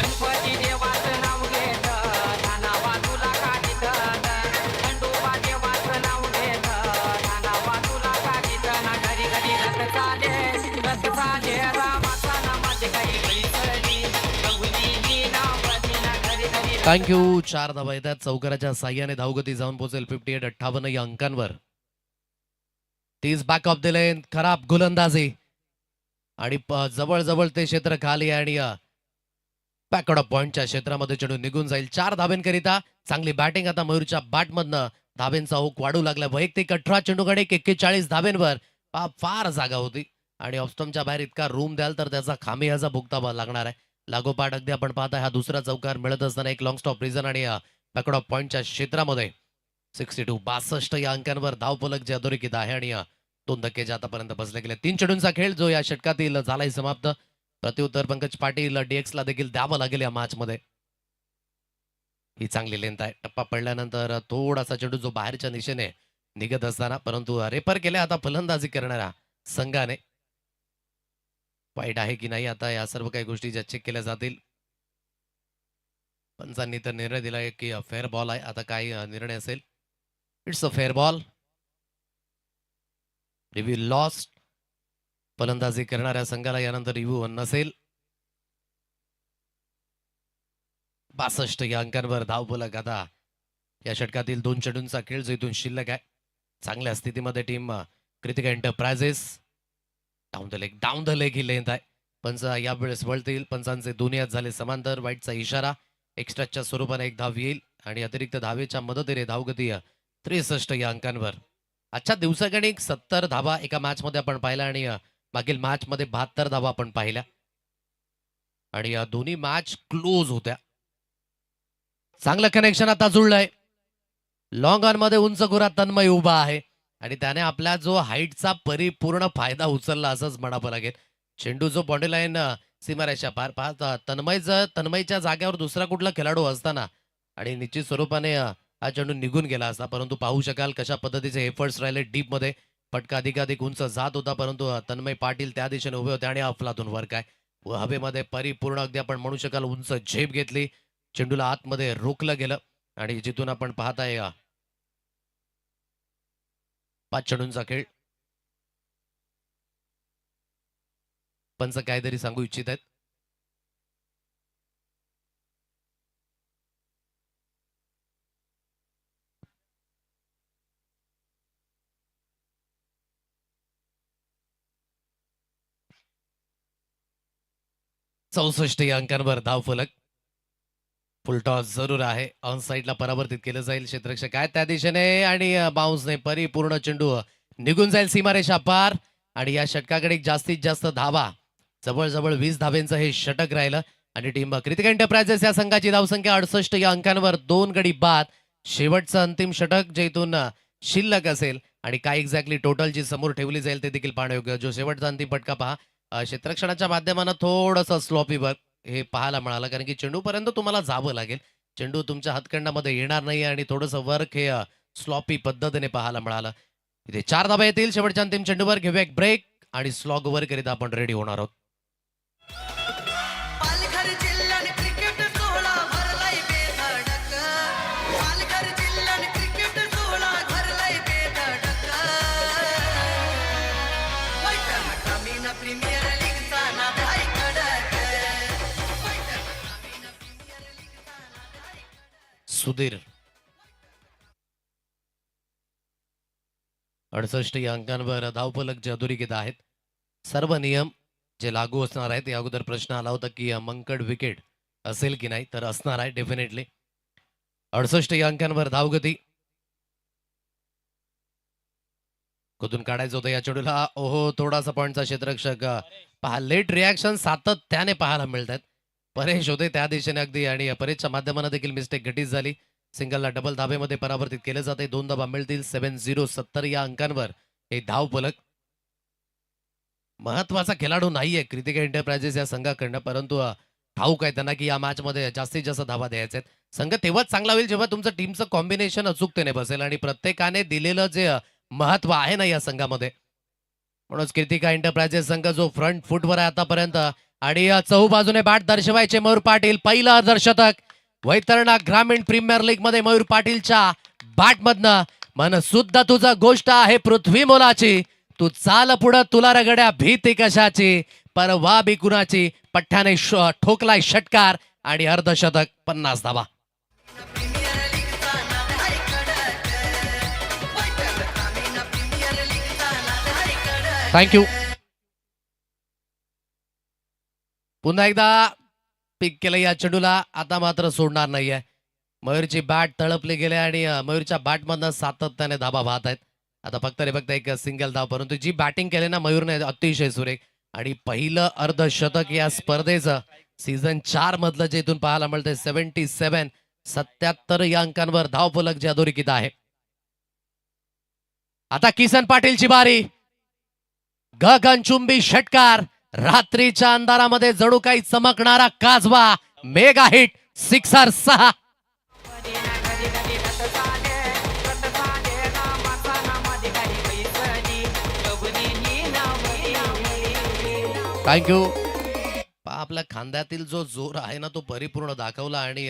गणपती देवाचं नाव घेत नाना बाजूला काढीत. खंडोबा देवाचं नाव घेत नाना बाजूला काढीत. ना घरी घरी रथ झाले रामाचा ना माझी गाई पैसली गौरी ही ना परी ना. घरी घरी थँक्यू. 4 धावा येतात. चौकाराच्या साह्याने धावगती जाऊन पोहोचेल 58 या अंकांवर. 30 बॅकअप दिले. खराब गोलंदाजी आणि जवळ जवळ ते क्षेत्र खाली आणि पॅकडॉ पॉइंटच्या क्षेत्रामध्ये चेंडू निघून जाईल 4 धाब्यांकरिता. चांगली बॅटिंग आता मयूरच्या बॅटमधनं. धाब्यांचा ओघ वाढू लागला. वैयक्तिक 18 चेंडूकडे 41 धाब्यांवर. फार जागा होती आणि ऑफस्टम्पच्या बाहेर इतका रूम द्याल तर त्याचा खामियाजा भुगतावा लागणार आहे. लागोपाठ अगदी आपण पाहताय हा दुसरा चौकार मिळत असताना एक लॉंग स्टॉप रिझन आणि पॅकडॉ पॉइंटच्या क्षेत्रामध्ये 62 या अंकांवर धावफलक जे अधोरेखित आहे आणि 2 धक्के जे आतापर्यंत बसले गेले. 3 चेंडूंचा खेळ जो या षटकातील झालाय समाप्त. प्रत्युत्तर पंकज पाटील डीएक्सला देखील द्यावं लागेल या मॅचमध्ये. ही चांगली लेंथ आहे. टप्पा पडल्यानंतर थोडासा चेंडू जो बाहेरच्या दिशेने निघत असताना परंतु रेपर केले आता फलंदाजी करणाऱ्या संघाने. वाईट आहे की नाही आता या सर्व काही गोष्टी ज्या चेक केल्या जातील. पंचांनी तर निर्णय दिलाय की फेअर बॉल आहे. आता काय निर्णय असेल. It's a fair ball. Review lost. फलंदाजी करणाऱ्या संघाला यानंतर रिव्ह्यू नसेल. 62 या अंकांवर धावफलक आता या षटकातील 2 चेंडूंचा खेळ जो इथून शिल्लक आहे. चांगल्या स्थितीमध्ये team Kritika enterprises. Down the leg he length आहे. पंच यावेळेस वळतील. पंचांचे दोन्ही हात झाले समांतर. वाईटचा इशारा. एक्स्ट्राच्या स्वरूपाने एक धाव येईल आणि अतिरिक्त धावेच्या मदतीने धावगती 63 या अंकांवर. आजच्या दिवसागणिक 70 धावा एका मॅच मध्ये आपण पाहिल्या आणि मागील मॅच मध्ये 72 धावा आपण पाहिल्या आणि या दोन्ही मॅच क्लोज होत्या. चांगलं कनेक्शन आता जुळलंय. लॉंग ऑन मध्ये उंच गोरा तन्मय उभा आहे आणि त्याने आपला जो हाईटचा परिपूर्ण फायदा उचलला असंच म्हणावं लागेल. चेंडू जो बॉडी लाईन सीमारेषा पार पाहता तन्मयच्या जागेवर दुसरा कुठला खेळाडू असताना आणि निश्चित स्वरूपाने हा चेंडू निघून गेला असता. परंतु पाहू शकाल कशा पद्धतीचे एफर्ट्स राहिले डीप मध्ये. पटका अधिकाधिक उंच जात होता परंतु तन्मय पाटील त्या दिशेने उभे होते आणि अफलातून वर काय व हवेमध्ये परिपूर्ण अगदी आपण म्हणू शकाल उंच झेप घेतली. चेंडूला आतमध्ये रोखलं गेलं आणि जिथून आपण पाहताय 5 चेंडूंचा खेळ. पंच काहीतरी सांगू इच्छित आहेत. चौसष्ट या अंकांवर धावफलक. फुलटॉस जरूर आहे. ऑन साईडला परावर्तित केलं जाईल. क्षेत्ररक्षक आहे त्या दिशेने आणि बाउन्सने परिपूर्ण चेंडू निघून जाईल सीमारेषा पार आणि या षटकाकडे जास्तीत जास्त धावा जवळजवळ 20 धाब्यांचं हे षटक राहिलं आणि टीम कृतिका एंटरप्राइजेस या संघाची धावसंख्या 68 या अंकांवर 2 गडी बाद. शेवटचं अंतिम षटक जे इथून शिल्लक असेल आणि काय एक्झॅक्टली टोटल जी समोर ठेवली जाईल ते देखील पाहण्यायोग्य. जो शेवटचा अंतिम फटका पहा क्षेत्ररक्षणाच्या माध्यमानं थोडंसं स्लॉपी वर्क हे पाहायला मिळालं कारण की चेंडूपर्यंत तुम्हाला जावं लागेल. चेंडू तुमच्या हातखंडामध्ये येणार नाही आणि थोडंसं वर्क हे स्लॉपी पद्धतीने पाहायला मिळालं. इथे 4 धाबा येतील शेवटच्या अंतिम चेंडूवर. घेऊया एक ब्रेक आणि स्लॉग वर करीता आपण रेडी होणार आहोत. पालघर जिल्ह्यात क्रिकेट सोहळा भरलाय बेधडक. पालघर जिल्ह्यात क्रिकेट सोहळा भरलाय बेधडक. ग्रामीण प्रीमियर लीगचा नाद आहे कडक. ग्रामीण प्रीमियर लीगचा नाद आहे कडक. सुधीर 68 या अंकांवर धावफलक जे अधोरेखित आहेत. सर्व नियम जे लागू असणार आहेत या अगोदर प्रश्न आला होता की मंकड विकेट असेल की नाही तर असणार आहे डेफिनेटली. 68 या अंकांवर धावगती. कुठून काढायचं होतं या चेंडूला. ओहो थोडासा पॉइंटचा क्षेत्ररक्षक पहा लेट रिॲक्शन सातत्याने पाहायला मिळत आहेत. परेश होते त्या दिशेने अगदी आणि परेशच्या माध्यमाने देखील मिस्टेक घटित झाली. सिंगलला डबल धाबेमध्ये परावर्तित केले जाते. 2 धाबा मिळतील. 70 या अंकांवर हे धावफलक. महत्वाचा खेळाडू नाहीये कृतिका एंटरप्राइजेस या संघाकडनं परंतु ठाऊक आहे त्यांना की या मॅच मध्ये जास्तीत जास्त धावा द्यायचे आहेत. संघ तेव्हाच चांगला होईल जेव्हा तुमचं टीमचं कॉम्बिनेशन अचूकतेने बसेल आणि प्रत्येकाने दिलेलं जे महत्व आहे ना या संघामध्ये. म्हणूनच कृतिका एंटरप्राइजेस संघ जो फ्रंट फुटवर आहे आतापर्यंत आणि चहूबाजूने बॅट दर्शवायचे मयूर पाटील. पहिलं अर्धशतक वैतरणा ग्रामीण प्रीमियर लीग मध्ये मयूर पाटीलच्या बॅटमधनं. मन सुद्धा तुझा गोष्ट आहे पृथ्वी मोलाची. तू चाल पुढं तुला रगड्या भीती कशाची. परवा बी कुणाची. पठ्ठ्याने ठोकलाय षटकार आणि अर्धशतक. 50 धावा. प्रीमियर लीगचा नाद आहे कडक. ग्रामीण प्रीमियर लीगचा नाद आहे कडक. थँक्यू. पुन्हा एकदा पिक केलं या चेंडूला, आता मात्र सोडणार नाहीये. मयूरची बॅट तळपली गेली आणि मयूरच्या बॅटमधनं सातत्याने धाबा वाहत आहेत. आता फक्त रे फक्त एक सिंगल धाव, परंतु जी बॅटिंग केली ना मयूरने अतिशय सुरेख, आणि पहिलं अर्धशतक या स्पर्धेचं सीझन 4 मधलं जे इथून पाहायला मिळतंय. 77 या अंकांवर धावफलक जे अधोरेखित आहे. आता किसन पाटीलची बारी. गगनचुंबी षटकार, रात्रीच्या अंधारामध्ये जणू काही चमकणारा काजवा, मेगा हिट, सिक्सर 6. कधी ना कधी कधी रत झाले नामाचा नामाधी काही पैसली योगदीनी नावली. थँक्यू. आपल्या खांद्यातील जो जोर आहे ना तो परिपूर्ण दाखवला आणि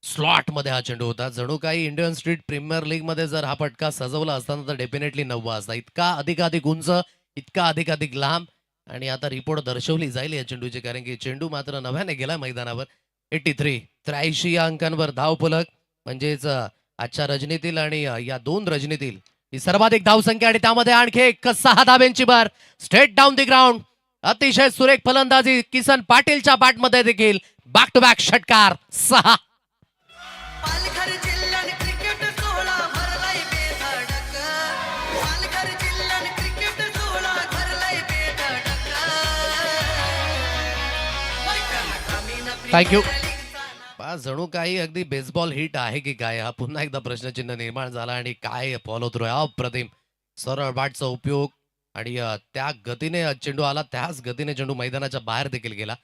स्लॉट मध्ये हा चेंडू होता. जणू काही इंडियन स्ट्रीट प्रीमियर लीग मध्ये जर हा फटका सजवला असताना तर डेफिनेटली 9 असता. इतका अधिकाधिक उंच, इतका अधिकाधिक लांब, आणि आता रिपोर्ट दर्शवली जाईल या चेंडूची, कारण की चेंडू मात्र नव्याने गेला मैदानावर. 83 या अंकांवर धावफलक, म्हणजेच आजच्या रजनीतील आणि या 2 रजनीतील ही सर्वाधिक धावसंख्या, आणि त्यामध्ये आणखी एक 6 धाब्यांची भर. Straight down the ground. अतिशय सुरेख फलंदाजी किसन पाटीलच्या बॅटमध्ये देखील. बॅक टू बॅक षटकार 6. पालघर जिल्ह्यात क्रिकेट सोहळा भरलाय बेधडक. पालघर जिल्ह्यात क्रिकेट सोहळा भरलाय बेधडक. थँक्यू. जणू काही अगदी बेसबॉल हिट आहे की काय, हा पुन्हा एकदा प्रश्नचिन्ह निर्माण झाला. आणि काय फॉलो थ्रू आहे, अप्रतिम. सरळ बॅटचा उपयोग, आणि त्या गतीने चेंडू आला, त्याच गतीने चेंडू मैदानाच्या बाहेर देखील गेला.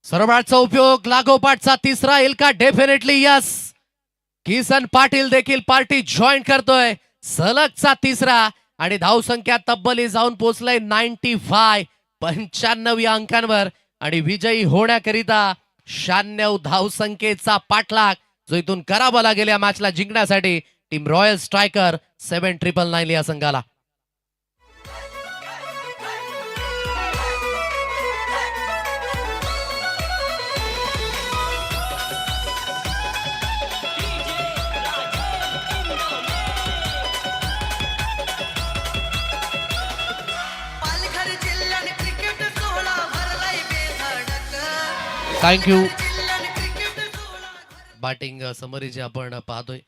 सरळ बॅटचा उपयोग, लागोपाठचा तिसरा येईल का? Definitely yes. किसन पाटील देखील पार्टी जॉईन करतोय. सलगचा तिसरा, आणि धावसंख्या तब्बली जाऊन पोहोचलंय 95 या अंकांवर, आणि विजयी होण्याकरिता 96 धावसंख्येचा पाठलाग जो इथून करावा लागेल या मॅचला जिंकण्यासाठी टीम रॉयल स्ट्रायकर 7999 या संघाला. पालघर जिल्ह्यात क्रिकेट सोहळा भरलाय बेधडक. थँक्यू. जिल्ह्यात क्रिकेट सोहळा बॅटिंग समरी जे आपण पाहतोय,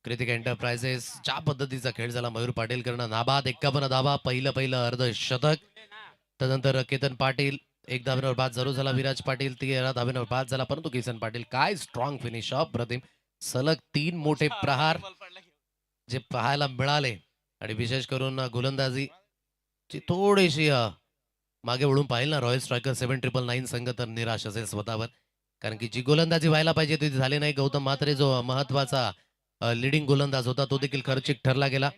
कृतिक एंटरप्राइजेस ज्या पद्धतीचा खेळ झाला, मयूर पाटील करणं नाबाद 51 धावा, पहिलं अर्धशतक. त्यानंतर केतन पाटील 1 धावेवर बाद जरूर झाला. विराज पाटील 13 धावेवर बाद झाला, परंतु किसन पाटील काय स्ट्रॉंग फिनिश, अप्रतिम. सलग 3 मोठे प्रहार जे पाहायला मिळाले, आणि विशेष करून गोलंदाजी ची थोडीशी मागे वळून पाहिलं ना रॉयल स्ट्रायकर 7999 संघ तर निराश असेल स्वतःवर, कारण की जी गोलंदाजी व्हायला पाहिजे ती झाली नाही. गौतम म्हात्रे जो महत्वाचा लिडिंग गोलंदाज होता तो देखील खर्चिक ठरला गेला.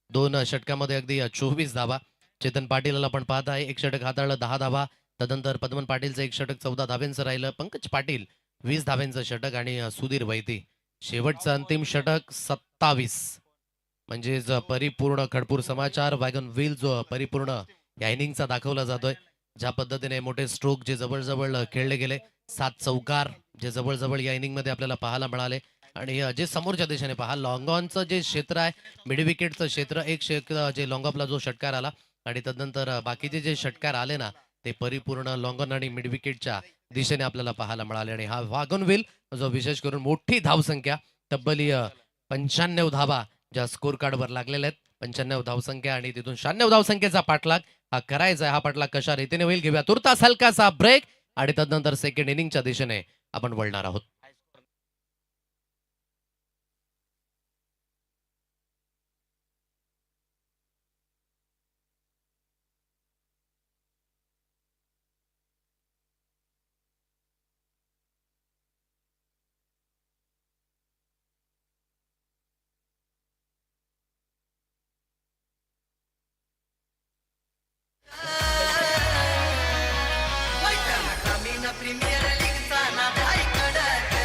2 षटकामध्ये अगदी 24 धावा. चेतन पाटीलला आपण पाहत आहे, 1 षटक हाताळलं, 10 धावा. त्यानंतर पद्मन पाटीलचं 1 षटक 14 धाब्यांचं राहिलं. पंकज पाटील 20 धाब्यांचं षटक, आणि सुधीर वैती शेवटचं अंतिम षटक 27. म्हणजेच परिपूर्ण खडपूर समाचार वॅगन व्हील जो परिपूर्ण या इनिंगचा दाखवला जातोय. ज्या पद्धतीने मोठे स्ट्रोक जे जवळ खेळले गेले, 7 चौकार जे जवळ या इनिंग मध्ये आपल्याला पाहायला मिळाले. आणि जे समोरच्या दिशेने पहा, लॉंग ऑनचं जे क्षेत्र आहे, मिड विकेटचं क्षेत्र, एक जे लॉंग ऑफला जो षटकार आला, आणि त्यानंतर बाकीचे जे षटकार आले ना ते परिपूर्ण लॉंग ऑन आणि मिड विकेटच्या दिशेने आपल्याला पाहायला मिळाले. आणि हा वॅगन व्हील जो विशेष करून मोठी धावसंख्या, तब्बली 95 धावा ज्या स्कोर कार्डवर लागलेल्या आहेत, 95 धावसंख्या, आणि तिथून 96 धावसंख्येचा पाठलाग हा करायचा आहे. हा पाठलाग कशा रीतीने होईल घेऊया तुर्तास हलकासा ब्रेक, आणि त्यानंतर सेकंड इनिंगच्या दिशेने आपण वळणार आहोत. प्रीमियर लीगचा नाद आहे कडक.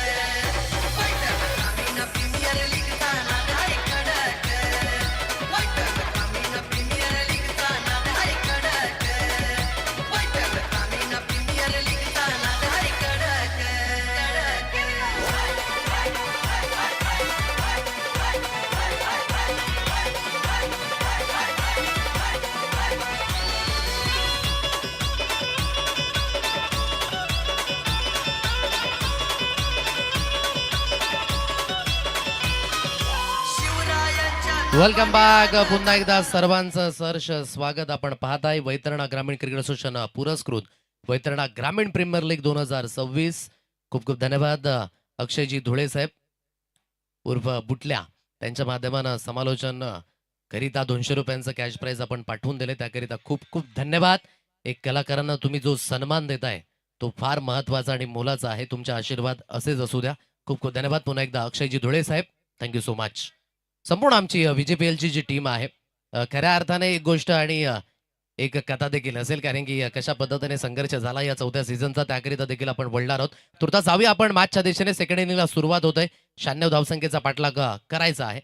Welcome back. पुन्हा एकदा सर्वांचं सहर्ष स्वागत. आपण पाहताय वैतरणा ग्रामीण क्रिकेट असोसिएशन पुरस्कृत वैतरणा ग्रामीण प्रीमियर लीग 2026. खूप खूप धन्यवाद अक्षयजी धुळे साहेब उर्फ बुटल्या त्यांच्या माध्यमानं समालोचन करिता 200 रुपयांचं कॅश प्राइज आपण पाठवून दिले, त्याकरिता खूप खूप धन्यवाद. एक कलाकारांना तुम्ही जो सन्मान देताय तो फार महत्वाचा आणि मोलाचा आहे. तुमचे आशीर्वाद असेच असू द्या. खूप खूप धन्यवाद पुन्हा एकदा अक्षयजी धुळे साहेब. Thank you so much. संपूर्ण आमची VJPLची जी टीम आहे, खऱ्या अर्थाने एक गोष्ट आणि एक कथा देखील असेल, कारण की कशा पद्धतीने संघर्ष झाला या 4थ्या सीझनचा त्याकरिता देखील आपण बोलणार आहोत. तुर्तास जाऊया आपण मॅचच्या दिशेने. सेकंड इनिंगला सुरुवात होते. 96 धावसंख्येचा पाठलाग करायचा आहे.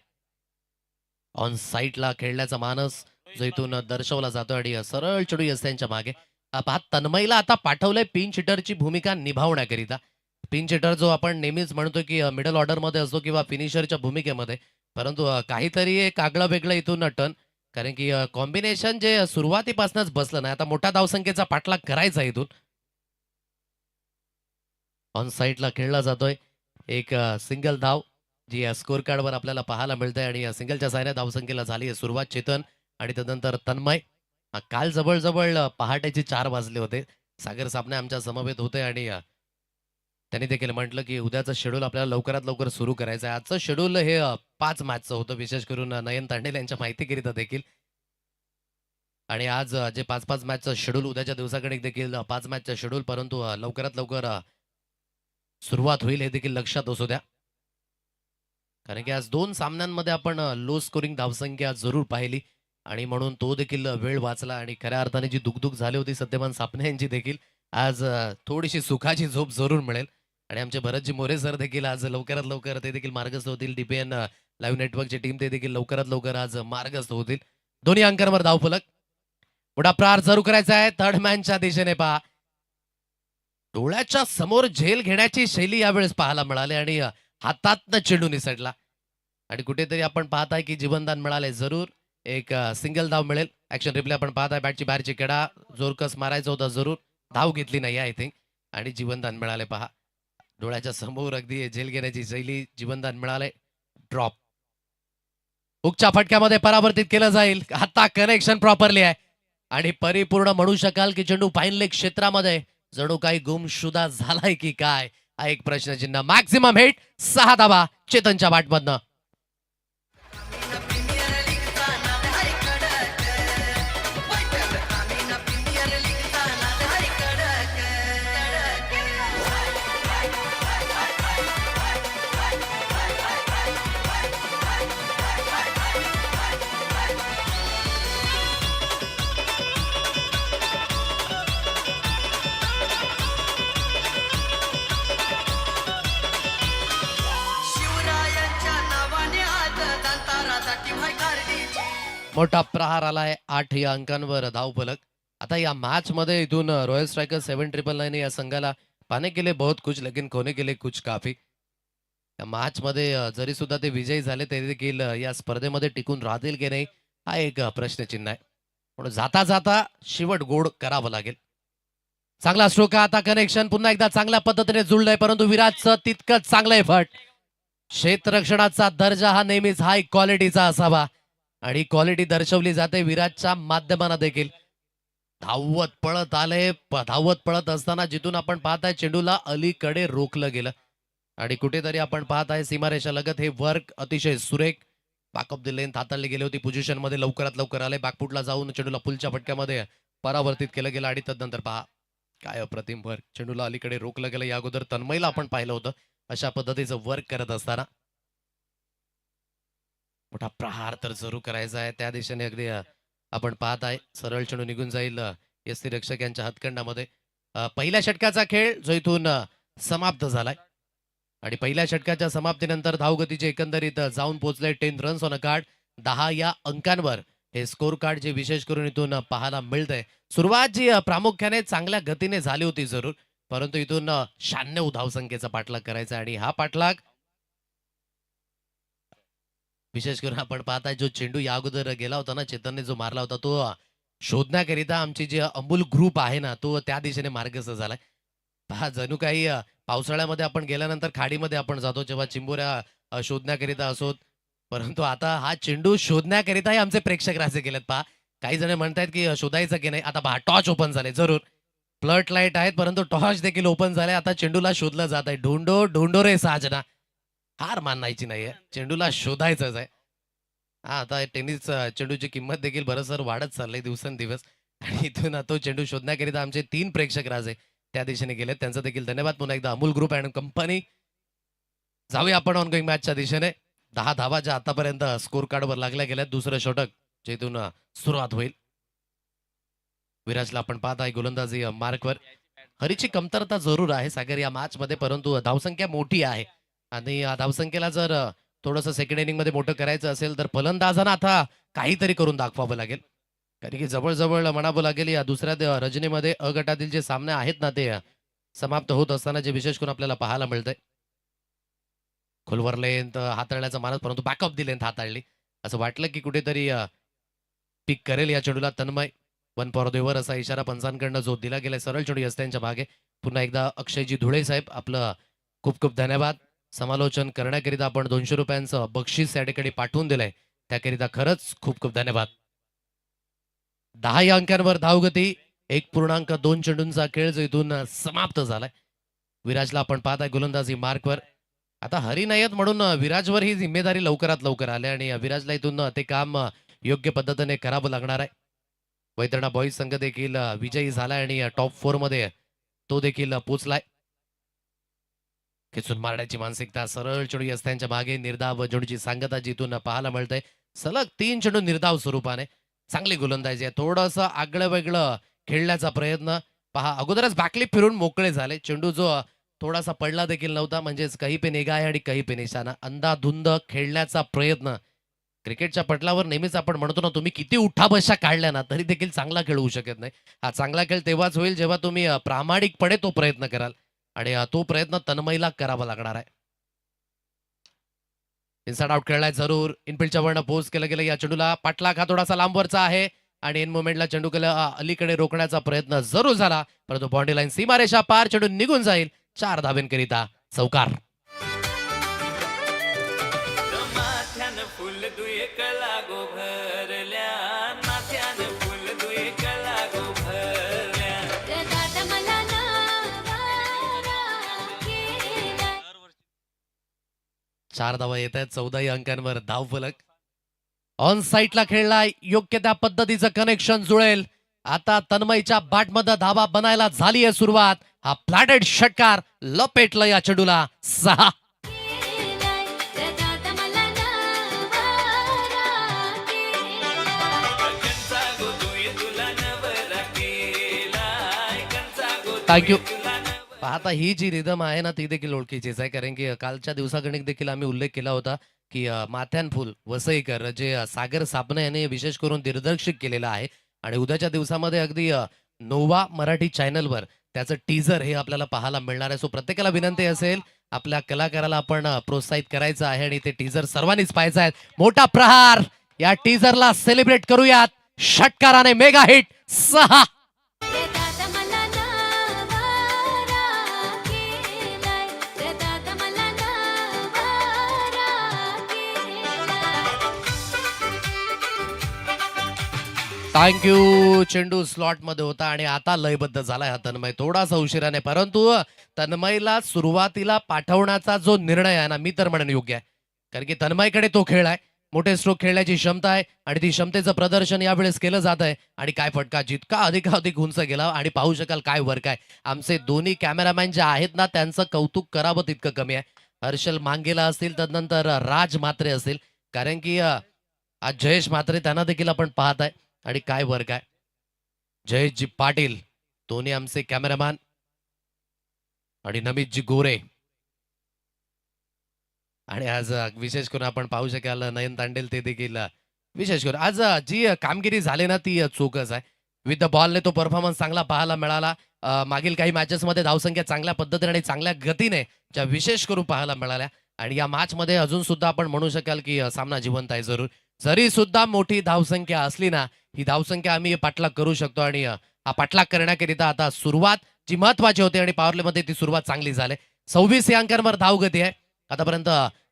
ऑन साईडला खेळण्याचा मानस जो इथून दर्शवला जातो आणि सरळ चढू असते त्यांच्या मागे. पहा तन्मयला आता पाठवलंय पिंच हिटरची भूमिका निभावण्याकरिता. पिंच हिटर जो आपण नेहमीच म्हणतो की मिडल ऑर्डर मध्ये असतो किंवा फिनिशरच्या भूमिकेमध्ये, परंतु काहीतरी एक आगळं वेगळं इथून टर्न, कारण की कॉम्बिनेशन जे सुरुवातीपासूनच बसलं नाही. आता मोठ्या धावसंख्येचा पाठलाग करायचा इथून. ऑन साईडला खेळला जातोय एक सिंगल धाव जी स्कोर कार्डवर आपल्याला पाहायला मिळते आणि सिंगलच्या साह्याने धावसंख्येला झाली आहे सुरुवात. चेतन आणि त्यानंतर तन्मय. काल जवळ पहाटेचे 4 वाजले होते. सागर साबणे आमच्या समवेत होते आणि त्यांनी देखील म्हटलं की उद्याचं शेड्यूल आपल्याला लवकरात लवकर सुरू करायचं आहे. आजचं शेड्यूल हे 5 मॅचचं होतं, विशेष करून नयन तांडेल यांच्या माहितीकरिता देखील. आणि आज जे 5-5 मॅचचं शेड्यूल, उद्याच्या दिवसाकडे देखील 5 मॅचचं शेड्यूल, परंतु लवकरात लवकर सुरुवात होईल हे देखील लक्षात असू द्या. कारण की आज 2 सामन्यांमध्ये आपण लो स्कोरिंग धावसंख्या जरूर पाहिली आणि म्हणून तो देखील वेळ वाचला. आणि खऱ्या अर्थाने जी दुगदुग झाली होती सत्यवान सापणे यांची देखील आज थोडीशी सुखाची झोप जरूर मिळेल. आणि आमचे भरतजी मोरे सर देखील आज लवकरात लवकर ते देखील मार्गस्थ होतील. DPN लाईव्ह नेटवर्कची टीम ते देखील लवकरात लवकर आज मार्गस्थ होतील. दोन्ही अंकांवर धावफलक. पुढा प्रहार जरूर करायचा आहे थर्ड मॅनच्या दिशेने. पहा डोळ्याच्या समोर झेल घेण्याची शैली यावेळेस पाहायला मिळाली आणि हातातनं चेंडू निसटला आणि कुठेतरी आपण पाहताय की जीवनदान मिळाले. जरूर एक सिंगल धाव मिळेल. ऍक्शन रिप्ले आपण पाहताय. बॅटची बाहेरची कडा जोरकस मारायचा होता, जरूर धाव घेतली नाही आय थिंक आणि जीवनदान मिळाले. पहा डोळ्याच्या समोर अगदी झेल घेण्याची शैली, जीवनदान मिळाले. ड्रॉप हुकच्या फटक्यामध्ये परावर्तित केलं जाईल. आता कनेक्शन प्रॉपरली आहे आणि परिपूर्ण म्हणू शकाल की चेंडू फाईन लेग क्षेत्रामध्ये जणू काही गुमशुदा झालाय की काय, हा एक प्रश्नचिन्ह. मॅक्सिमम हिट 6 धावा चेतनच्या बॅटमधनं. प्रीमियर लीगचा नाद आहे कडक. ग्रामीण प्रीमियर लीगचा नाद आहे कडक. शिवरायांच्या नावाने आज दंतारासाठी भाई गारडीची. मोठा प्रहार आलाय. 8 या अंकांवर धावफलक. आता या मॅच मध्ये इथून रॉयल स्ट्रायकर 799 या संघाला पाने केले बहुत कुछ लेकिन खोने केले कुछ काफी. या मॅच मध्ये जरी सुद्धा ते विजयी झाले तरी देखील या स्पर्धेमध्ये टिकून राहतील की नाही हा एक प्रश्नचिन्ह आहे. म्हणून जाता जाता शेवट गोड करावं लागेल. चांगला स्ट्रोक. आता कनेक्शन पुन्हा एकदा चांगल्या पद्धतीने जुळलंय, परंतु विराटचं तितकंच चांगलं एफर्ट. क्षेत्ररक्षणाचा दर्जा हा नेहमीच हाय क्वालिटीचा असावा आणि क्वालिटी दर्शवली जाते विराटच्या माध्यमानं देखील. धावत पळत आले. धावत पळत असताना जिथून आपण पाहताय चेंडूला अलीकडे रोखलं गेलं आणि कुठेतरी आपण पाहताय सीमारेषा लगत हे वर्क अतिशय सुरेख. बॅकअप द लेंथ हाताळली गेली होती. पोझिशन मध्ये लवकरात लवकर आले. बॅकफुटला जाऊन चेंडूला पुलच्या फटक्यामध्ये परावर्तित केलं गेलं आणि तदनंतर पहा काय अप्रतिम वर्क. चेंडूला अलीकडे रोखलं गेलं. या अगोदर तन्मयला आपण पाहिलं होतं अशा पद्धतीचं वर्क करत असताना. मोठा प्रहार तर जरूर करायचा आहे त्या दिशेने. अगदी आपण पाहताय सरळ चेंडू निघून जाईल यष्टी रक्षक यांच्या हातखंडामध्ये. पहिल्या षटकाचा खेळ जो इथून समाप्त झालाय आणि पहिल्या षटकाच्या समाप्तीनंतर धावगतीचे एकंदरीत जाऊन पोहोचले 10 रन्स ऑन अ कार्ड. 10 या अंकांवर हे स्कोर कार्ड जे विशेष करून इथून पाहायला मिळतंय. सुरुवात जी प्रामुख्याने चांगल्या गतीने झाली होती जरूर, परंतु इथून 96 धावसंख्येचा पाठलाग करायचा आणि हा पाठलाग विशेष करून आपण पाहताय जो चेंडू या अगोदर गेला होता ना चेतनने जो मारला होता तो शोधण्याकरिता आमची जी अमूल ग्रुप आहे ना तो त्या दिशेने मार्गस्थ झालाय. पहा जणू काही पावसाळ्यामध्ये आपण गेल्यानंतर खाडीमध्ये आपण जातो जेव्हा चिंबोऱ्या शोधण्याकरिता असोत परंतु आता हा चेंडू शोधण्याकरिताही आमचे प्रेक्षक राजे गेलेत पहा. काही जण म्हणतायत की शोधायचं की नाही. आता पहा टॉर्च ओपन झाले जरूर. फ्लड लाईट आहेत परंतु टॉर्च देखील ओपन झाले. आता चेंडूला शोधलं जात आहे. ढूंढो ढूंढो रे साजना. हार मानायची नाहीये. चेंडूला शोधायचंच आहे. हा आता टेनिस चेंडूची किंमत देखील बरंचसं वाढत चाललंय दिवसेंदिवस. आणि इथून तो चेंडू शोधण्याकरिता आमचे 3 प्रेक्षक राजे त्या दिशेने गेलेत. त्यांचा देखील धन्यवाद पुन्हा एकदा अमूल ग्रुप अँड कंपनी. जाऊया आपण ऑनगोईंग मॅचच्या दिशेने. 10 धावा ज्या आतापर्यंत स्कोर कार्डवर लागल्या गेल्यात. दुसरं षटक जे इथून सुरुवात होईल. विराजला आपण पाहत आहे गोलंदाजी मार्कवर. हरीची कमतरता जरूर आहे सागर या मॅच मध्ये, परंतु धावसंख्या मोठी आहे आणि या धावसंख्येला जर थोडंसं सेकंड इनिंग मध्ये मोठं करायचं असेल तर फलंदाजांना आता काहीतरी करून दाखवावं लागेल. कारण की जवळ म्हणावं लागेल या दुसऱ्या रजनीमध्ये अ गटातील जे सामने आहेत ना ते समाप्त होत असताना जे विशेष करून आपल्याला पाहायला मिळतंय. खोलवर लेंथ हाताळण्याचा मानस, परंतु बॅकअप दी लेंथ हाताळली. असं वाटलं की कुठेतरी पिक करेल या चेंडूला तन्मय. 1 फॉर द ओव्हर असा इशारा पंचांकडनं जो दिला गेलाय. सरळ चेंडू असत्यांच्या मागे. पुन्हा एकदा अक्षयजी धुळे साहेब आपलं खूप खूप धन्यवाद. समालोचन करण्याकरिता आपण 200 रुपयांचं बक्षीस या ठिकाणी पाठवून दिलंय त्याकरिता खरंच खूप खूप धन्यवाद. 10 या अंकांवर धावगती. 1.2 चेंडूंचा खेळ जो इथून समाप्त झालाय. विराजला आपण पाहत आहे गोलंदाजी मार्कवर. आता हरी नाही आहेत म्हणून विराजवर ही जिम्मेदारी लवकरात लवकर आली आणि विराजला इथून ते काम योग्य पद्धतीने करावं लागणार आहे. वैतरणा बॉईज संघ देखील विजयी झालाय आणि टॉप 4 मध्ये तो देखील पोचलाय. खेचून मारण्याची मानसिकता, सरळ चेंडू असत्यांच्या मागे निर्धाव चेंडूची सांगता जिथून पाहायला मिळतंय. सलग 3 चेंडू निर्धाव स्वरूपाने चांगली गोलंदाजी आहे. थोडंसं आगळं वेगळं खेळण्याचा प्रयत्न पहा. अगोदरच बॅकलिप फिरून मोकळे झाले. चेंडू जो थोडासा पडला देखील नव्हता. म्हणजेच काही पे निगा आहे आणि काही पे निशाणा. अंधाधुंद खेळण्याचा प्रयत्न. क्रिकेटच्या पटलावर नेहमीच आपण म्हणतो ना, तुम्ही किती उठाबशा काढल्या ना तरी देखील चांगला खेळ होऊ शकत नाही. हा चांगला खेळ तेव्हाच होईल जेव्हा तुम्ही प्रामाणिकपणे तो प्रयत्न कराल आणि तो प्रयत्न तन्मयला करावा लागणार आहे. इनसाइड आउट खेळलाय जरूर. इनफिल्डच्या वरनं पोस्ट केलं गेलं या चेंडूला. पाठलाग हा थोडासा लांबवरचा आहे आणि इन मोमेंटला चेंडू अलीकडे रोखण्याचा प्रयत्न जरूर झाला, परंतु बाउंड्री लाईन सीमारेषा पार चेंडू निघून जाईल. 4 धावेंकरिता चौकार. माथ्यानं फुल दुये कला गो भरल्या, माथ्यानं फुल दुये कला गो भरल्या. रदात मला नावारा केला. 4 धावा येत आहेत. 14 अंकांवर धाव फलक. ऑन साईडला खेळलाय. योग्य त्या पद्धतीचं कनेक्शन जुळेल. आता तन्मयच्या बॅटमध्ये धावा बनायला झाली आहे सुरुवात. हा फ्लॅटेड षटकार लपेटलं या चेंडूला. 6. केलाय रदात मला नावारा केलाय. कंचा गो दुये तुला नवरा केलाय, कंचा गो थँक्यू. तुला नवरा. आता ही जी रिदम आहे ना ती देखील ओळखीचीच आहे. कारण की कालच्या दिवसागणिक देखील आम्ही उल्लेख केला होता की माथ्यान फुल वसईकर जे सागर सापणे यांनी विशेष करून दिग्दर्शित केलेलं आहे आणि उद्याच्या दिवसामध्ये अगदी नोवा मराठी चॅनलवर त्याचं टीझर हे आपल्याला पाहायला मिळणार आहे. सो प्रत्येकाला विनंती असेल आपल्या कलाकाराला आपण प्रोत्साहित करायचं आहे आणि ते टीझर सर्वांनीच पाहायचं आहे. मोठा प्रहार या टीझरला सेलिब्रेट करूयात षटकाराने. Mega hit 6. रदात मला नावारा केलाय. रदात मला नावारा केलाय. थँक्यू. चेंडू स्लॉट मध्ये होता आणि आता लयबद्ध झालाय हा तन्मय थोडासा उशिराने, परंतु तन्मयला सुरुवातीला पाठवण्याचा जो निर्णय आहे ना मी तर म्हणेन योग्य आहे. कारण की तन्मयकडे तो खेळ आहे. मोठे स्ट्रोक खेळण्याची क्षमता आहे आणि ती क्षमतेचं प्रदर्शन यावेळेस केलं जात आहे. आणि काय फटका, जितका अधिक उंच गेला आणि पाहू शकाल काय वर्क आहे. आमचे दोन्ही कॅमेरामॅन जे आहेत ना त्यांचं कौतुक करावं तितकं कमी आहे. हर्षल मांगेला असतील, तदनंतर राज म्हात्रे असतील, कारण की आज जयेश म्हात्रे त्यांना देखील आपण पाहत आहे आणि काय वर्क आहे. जयेशजी पाटील दोन्ही आमचे कॅमेरामॅन आणि नमितजी गोरे. आणि आज विशेष करून आपण पाहू शकाल नयन तांडेल ते देखील विशेष करून आज जी कामगिरी झाली ना ती चोखच आहे. विथ द बॉलने तो परफॉर्मन्स चांगला पाहायला मिळाला. मागील काही मॅचेस मध्ये धावसंख्या चांगल्या पद्धतीने आणि चांगल्या गतीने ज्या विशेष करून पाहायला मिळाल्या आणि या मॅच मध्ये अजून सुद्धा आपण म्हणू शकाल की सामना जिवंत आहे जरूर. जरी सुद्धा मोठी धावसंख्या असली ना ही धावसंख्या आम्ही पाठलाग करू शकतो आणि हा पाठलाग करण्याकरिता आता सुरुवात जी महत्वाची होती आणि पॉवरप्ले मध्ये ती सुरुवात चांगली झाली. 26 या अंकांवर धावगती आहे. आतापर्यंत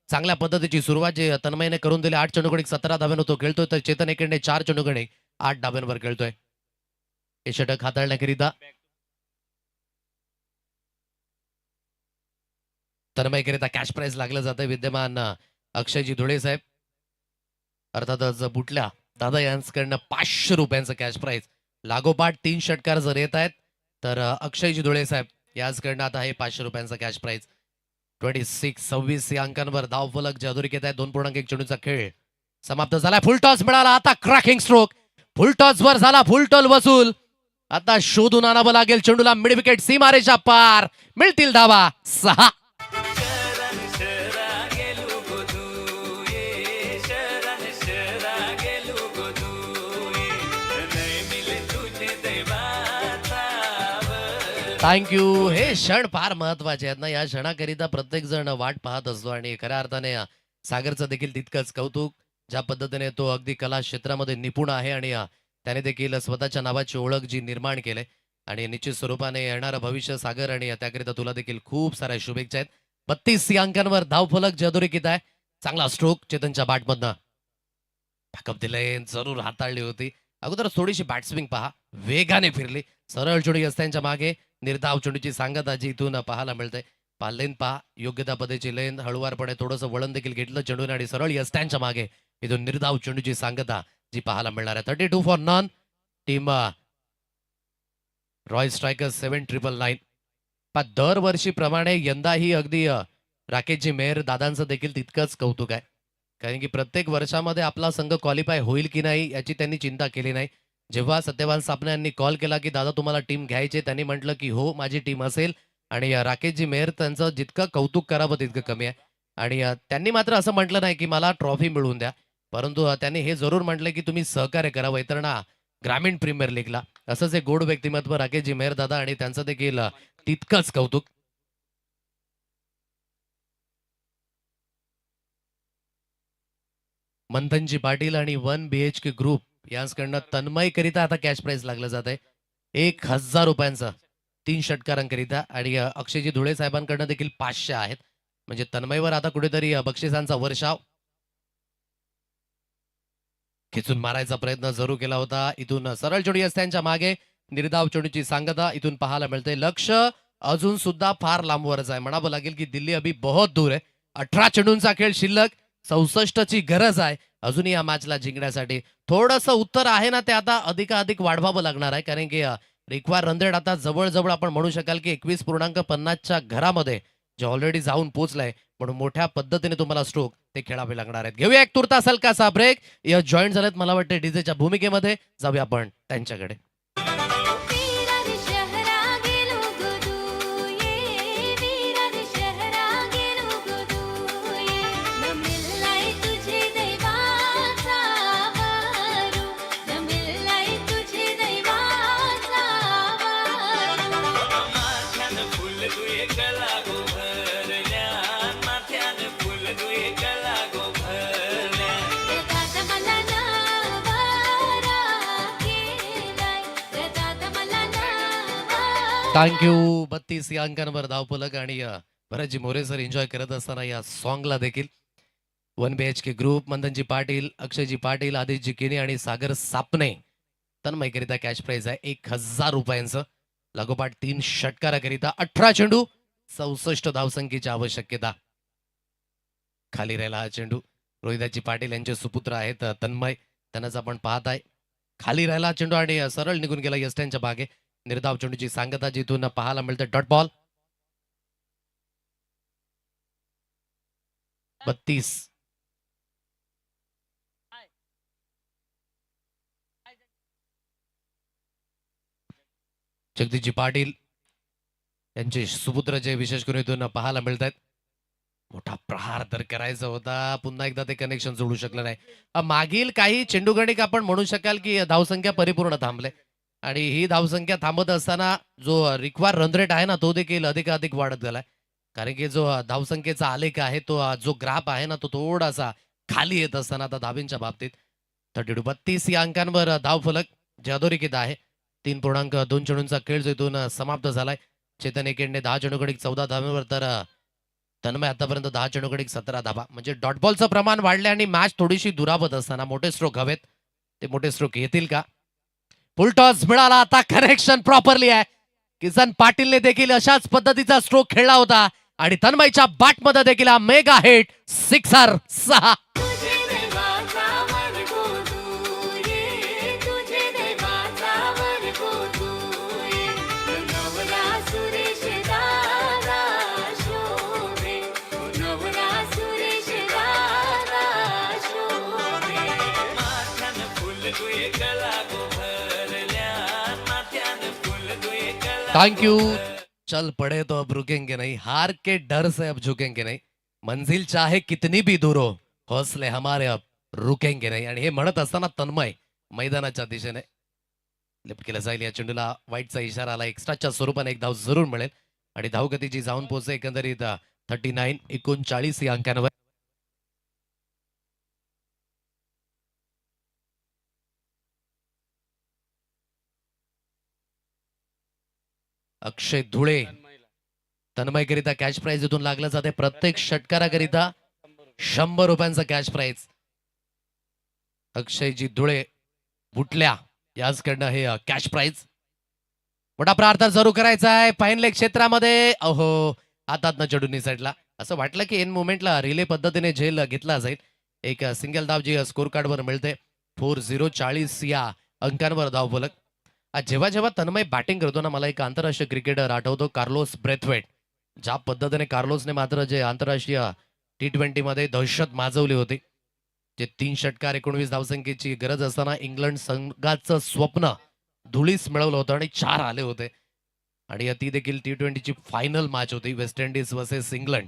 चांगल्या पद्धतीची सुरुवात जी तन्मयने करून दिली. 8 चेंडूगडी 17 धाब्यानं तो खेळतोय, तर चेतन एकेंडे 4 चेंडूगडी 8 धाब्यांवर खेळतोय. हे षटक हाताळण्याकरिता तन्मयकरिता कॅश प्राइज लागलं जातं. विद्यमान अक्षयजी धुळे साहेब, अर्थातच बुटल्या दादा यांच्याकडनं 500 रुपयांचं कॅश प्राइज. लागोपाठ 3 षटकार जर येत आहेत तर अक्षयजी धुळे साहेब याचकडनं आता हे 500 रुपयांचं कॅश प्राइज. 26 या अंकांवर धाव फलक जादुरी येत आहे. 2.1 चेंडूचा खेळ समाप्त झाला. फुल टॉस मिळाला. आता क्रॅकिंग स्ट्रोक. फुल टॉस वर झाला. फुल टॉल वसूल. आता शोधून आणावं लागेल चेंडूला. मिड विकेट सीमारेषा पार. मिळतील धावा 6. शरण शरा गेलो गो दुये शरण शरा गेलो गो दुये नाही मिले तुझे देवाचा वर. थँक्यू. हे क्षण फार महत्वाचे आहेत ना. या क्षणाकरिता प्रत्येक जण वाट पाहत असतो आणि खऱ्या अर्थाने सागरचं देखील तितकंच कौतुक. ज्या पद्धतीने तो अगदी कला क्षेत्रामध्ये निपुण आहे आणि त्याने देखील स्वतःच्या नावाची ओळख जी निर्माण केली आणि निश्चित स्वरूपाने येणारं भविष्य सागर आणि त्याकरिता तुला देखील खूप साऱ्या शुभेच्छा आहेत. 32 या अंकांवर धावफलक जादुरेकीत आहे. चांगला स्ट्रोक चेतनच्या बॅटमधनं. बॅकअप दिलंय. जरूर हाताळली होती. अगोदर थोडीशी बॅट स्विंग पहा. वेगाने फिरली. सरळ चेंडू असत्यांच्या मागे निर्धाव चेंडूची सांगत आजी इथून पाहायला मिळते. लेन पहा. योग्यता पद्धतीची लेन. हळुवारपणे थोडंसं वळण देखील घेतलं चेंडूने आणि सरळ यस्त्यांच्या मागे इथून निर्धाव चेंडूची सांगता जी पाहायला मिळणार आहे. 32 for non. Team royal strikers 7,999. पण दरवर्षीप्रमाणे यंदाही अगदी राकेशजी मेहर दादांचं देखील तितकंच कौतुक आहे. कारण की प्रत्येक वर्षामध्ये आपला संघ क्वालिफाय होईल की नाही याची त्यांनी चिंता केली नाही. जेव्हा सत्यवान सापणे यांनी कॉल केला की दादा तुम्हाला टीम घ्यायची, त्यांनी म्हटलं की हो माझी टीम असेल. आणि राकेशजी मेहर त्यांचं जितकं कौतुक करावं तितकं कमी आहे. आणि त्यांनी मात्र असं म्हटलं नाही की मला ट्रॉफी मिळवून द्या, परंतु त्यांनी हे जरूर म्हटलं की तुम्ही सहकार्य करावं इतरांना ग्रामीण प्रीमियर लीगला. असंच एक गोड व्यक्तिमत्व राकेशजी मेहर दादा आणि त्यांचं देखील तितकंच कौतुक. मंथनजी पाटील आणि 1 BHK ग्रुप यांच्याकडनं तन्मय करिता आता कॅश प्राइज लागलं जात आहे 1,000 रुपयांचं 3 षटकारांकरिता. आणि अक्षयजी धुळे साहेबांकडनं देखील 500 आहेत. म्हणजे तन्मयवर आता कुठेतरी बक्षिसांचा वर्षाव. खेचून मारायचा प्रयत्न जरूर केला होता. इथून सरळ चेंडू असत्यांच्या मागे निर्धाव चेंडूची सांगता इथून पाहायला मिळते. लक्ष अजून सुद्धा फार लांबवरच आहे. म्हणावं लागेल की दिल्ली अभी बहुत दूर आहे. 18 चेंडूंचा खेळ शिल्लक. 64 ची गरज आहे अजूनही या मॅचला जिंकण्यासाठी. थोडंसं उत्तर आहे ना ते आता अधिकाधिक वाढवावं लागणार आहे. कारण की रिक्वायर रनरेट आता जवळजवळ आपण म्हणू शकाल की 21.50च्या घरामध्ये जे ऑलरेडी जाऊन पोहोचलाय. म्हणून मोठ्या पद्धतीने तुम्हाला स्ट्रोक ते खेळावे लागणार आहेत. घेऊया एक तुर्तास हलकासा ब्रेक. या जॉईन झालेत मला वाटतं डीजेच्या भूमिकेमध्ये. जाऊया आपण त्यांच्याकडे. वीरान शहरा गेलो गुदुये वीरान शहरा गेलो गुदुये न मिललाय तुझे दैवाचा वारू न मिललाय तुझे दैवाचा वारू माथ्यानं फुल दुये गला गो भरल्या माथ्यानं फुल दुये गला गो भरल्या दादा मला नवारा केलाय दादा मला नवारा. थँक्यू. 32 या अंकांवर धावफलक. आणि भरतजी मोरे सर एन्जॉय करत असताना या सॉंगला देखील 1 BHK ग्रुप मंथनजी पाटील, अक्षयजी पाटील, आदित्यजी केनी आणि सागर सापणे तन्मयकरिता कॅश प्राइज आहे 1,000 रुपयांचं. लागोपाठ 3 षटकाराकरिता 18 चेंडू 64 धावसंख्येची आवश्यकता. खाली राहिला हा चेंडू. रोहिदाजी पाटील यांचे सुपुत्र आहेत तन्मय. त्यांनाच आपण पाहत आहे. खाली राहिला हा चेंडू आणि सरळ निघून गेला यस्ट्यांच्या बागे. निर्धाव चेंडूची सांगता जिथून पाहायला मिळते. Dot ball. 32. जगदीशजी पाटील यांचे सुपुत्र जे विशेष करून इथून पाहायला मिळत आहेत. मोठा प्रहार तर करायचा होता. पुन्हा एकदा ते कनेक्शन जोडू शकलं नाही. मागील काही चेंडू गणिक आपण म्हणू शकाल की धावसंख्या परिपूर्ण थांबले. आणि ही धावसंख्या थांबत असताना जो रिक्वायर रन रेट आहे ना तो देखील अधिकाधिक वाढत गेलाय. कारण की जो धावसंख्येचा आलेख आहे तो जो ग्राफ आहे ना तो थोडासा खाली येत असताना आता धाबींच्या बाबतीत 32 या अंकांवर धावफलक जादोरीकीत आहे. 3.2 चेंडूंचा खेळ जो इथून समाप्त झालाय. चेतन एकेंडने 10 चेंडूकडे 14 धाब्यांवर तर तन्मय आतापर्यंत 10 चेंडूकडे 17 धाबा, म्हणजे डॉट बॉलचं प्रमाण वाढले आणि मॅच थोडीशी दुरावत असताना मोठे स्ट्रोक हवेत. ते मोठे स्ट्रोक येतील का? फुल टॉस मिळाला, आता कनेक्शन प्रॉपरली आहे. किसन पाटीलने देखील अशाच पद्धतीचा स्ट्रोक खेळला होता आणि तन्मयच्या बॅटमध्ये देखील हा मेगा हिट सिक्सर 6. तुझे देवाचा वर्गो तू ये, तुझे देवाचा वर्गो तू ये. नवरा सुरेश दादा शोभे, नवरा सुरेश दादा शोभे. माथ्यानं फुल तुये गला गो भरल्या माथ्यानं फुल तुये गला थैंक यू. चल पड़े तो अब रुकेंगे नहीं, हार के डर से अब झुकेंगे नहीं, मंजिल चाहे कितनी भी दूर हो, हौसले हमारे अब रुकेंगे नहीं. आणि हे म्हणत असताना तन्मय मैदानाच्या दिशेने लिफ्ट केलं जाईल. या चेंडूला वाईटचा इशारा आला. एक्स्ट्राच्या स्वरूपाने एक धाव जरूर मिळेल आणि धावगतीची जाऊन पोहोचते एकंदरीत 39 या अंकांवर. अक्षय धुळे तन्मयकरिता कॅश प्राइज इथून लागलं जाते. प्रत्येक षटकाराकरिता 100 रुपयांचा कॅश प्राइज. अक्षयजी धुळे बुटल्या याचकडनं हे कॅश प्राइज. मोठा प्रार्थना जरूर करायचा आहे फाईन लेग क्षेत्रामध्ये. अहो हातात न चढून साईडला असं वाटलं की इन मोमेंटला रिले पद्धतीने झेल घेतला जाईल. एक सिंगल धाव जी स्कोर कार्डवर मिळते. 4-0 40 या अंकांवर धाव फलक. जेव्हा जेव्हा तन्मय बॅटिंग करतो ना, मला एक आंतरराष्ट्रीय क्रिकेटर आठवतो, कार्लोस ब्रेथवेट. ज्या पद्धतीने कार्लोसने मात्र जे आंतरराष्ट्रीय T20 मध्ये दहशत माजवली होती, जे 3 षटकार 19 धावसंख्येची गरज असताना इंग्लंड संघाचं स्वप्न धुळीस मिळवलं होतं आणि 4 आले होते. आणि ती देखील T20 ची फायनल मॅच होती, वेस्ट इंडिज वर्सेस इंग्लंड.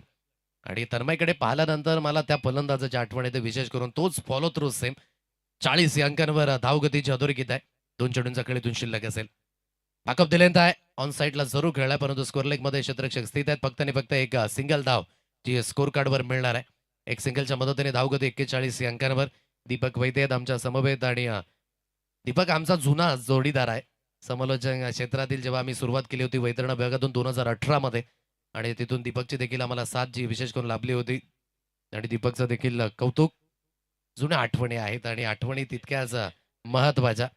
आणि तन्मयकडे पाहिल्यानंतर मला त्या फलंदाजाची आठवण येते, विशेष करून तोच फॉलो थ्रू सेम. 40 या अंकांवर धावगतीची अधोरेखित आहे. 2 चेंडूंचा खेळ इथून शिल्लक असेल. बॅकअप दिलेंत आहे. ऑन साईडला जरूर खेळलाय, परंतु स्कोर लेग मध्ये क्षेत्ररक्षक स्थित आहेत. फक्त आणि फक्त एक सिंगल धाव जी स्कोर कार्डवर मिळणार आहे. एक सिंगलच्या मदतीने धावगती 41 या अंकांवर. दीपक वैद्य आहेत आमच्या समवेत आणि दीपक आमचा जुना जोडीदार आहे समालोचन क्षेत्रातील. जेव्हा आम्ही सुरुवात केली होती वैतरणा विभागातून 2018 मध्ये, आणि तिथून दीपकची देखील आम्हाला साथ जी विशेष करून लाभली होती. आणि दीपकचं देखील कौतुक. जुन्या आठवणी आहेत आणि आठवणी तितक्याच महत्वाच्या.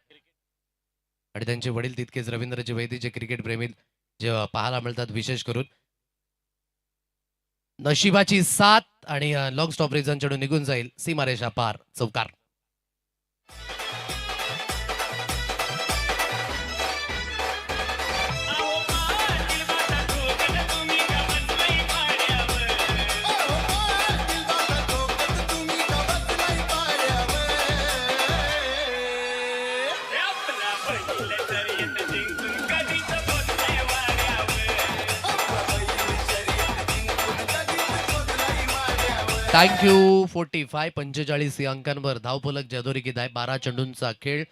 आणि त्यांचे वडील तितकेच रवींद्रजी वैद्य जे क्रिकेट प्रेमी जेव्हा पाहायला मिळतात, विशेष करून नशिबाची साथ. आणि लॉंग स्टॉप रिझन चढून निघून जाईल सीमारेषा पार चौकार. अहो पाटील बाटा ठोकत तुम्ही का बसलाय पाड्यावर आपला पहिलं तर येत जिंकून कधीच बसलाय वाड्यावर. थँक्यू. 45 या अंकांवर धावफलक जदोरीकीत आहे. 12 चेंडूंचा खेळ,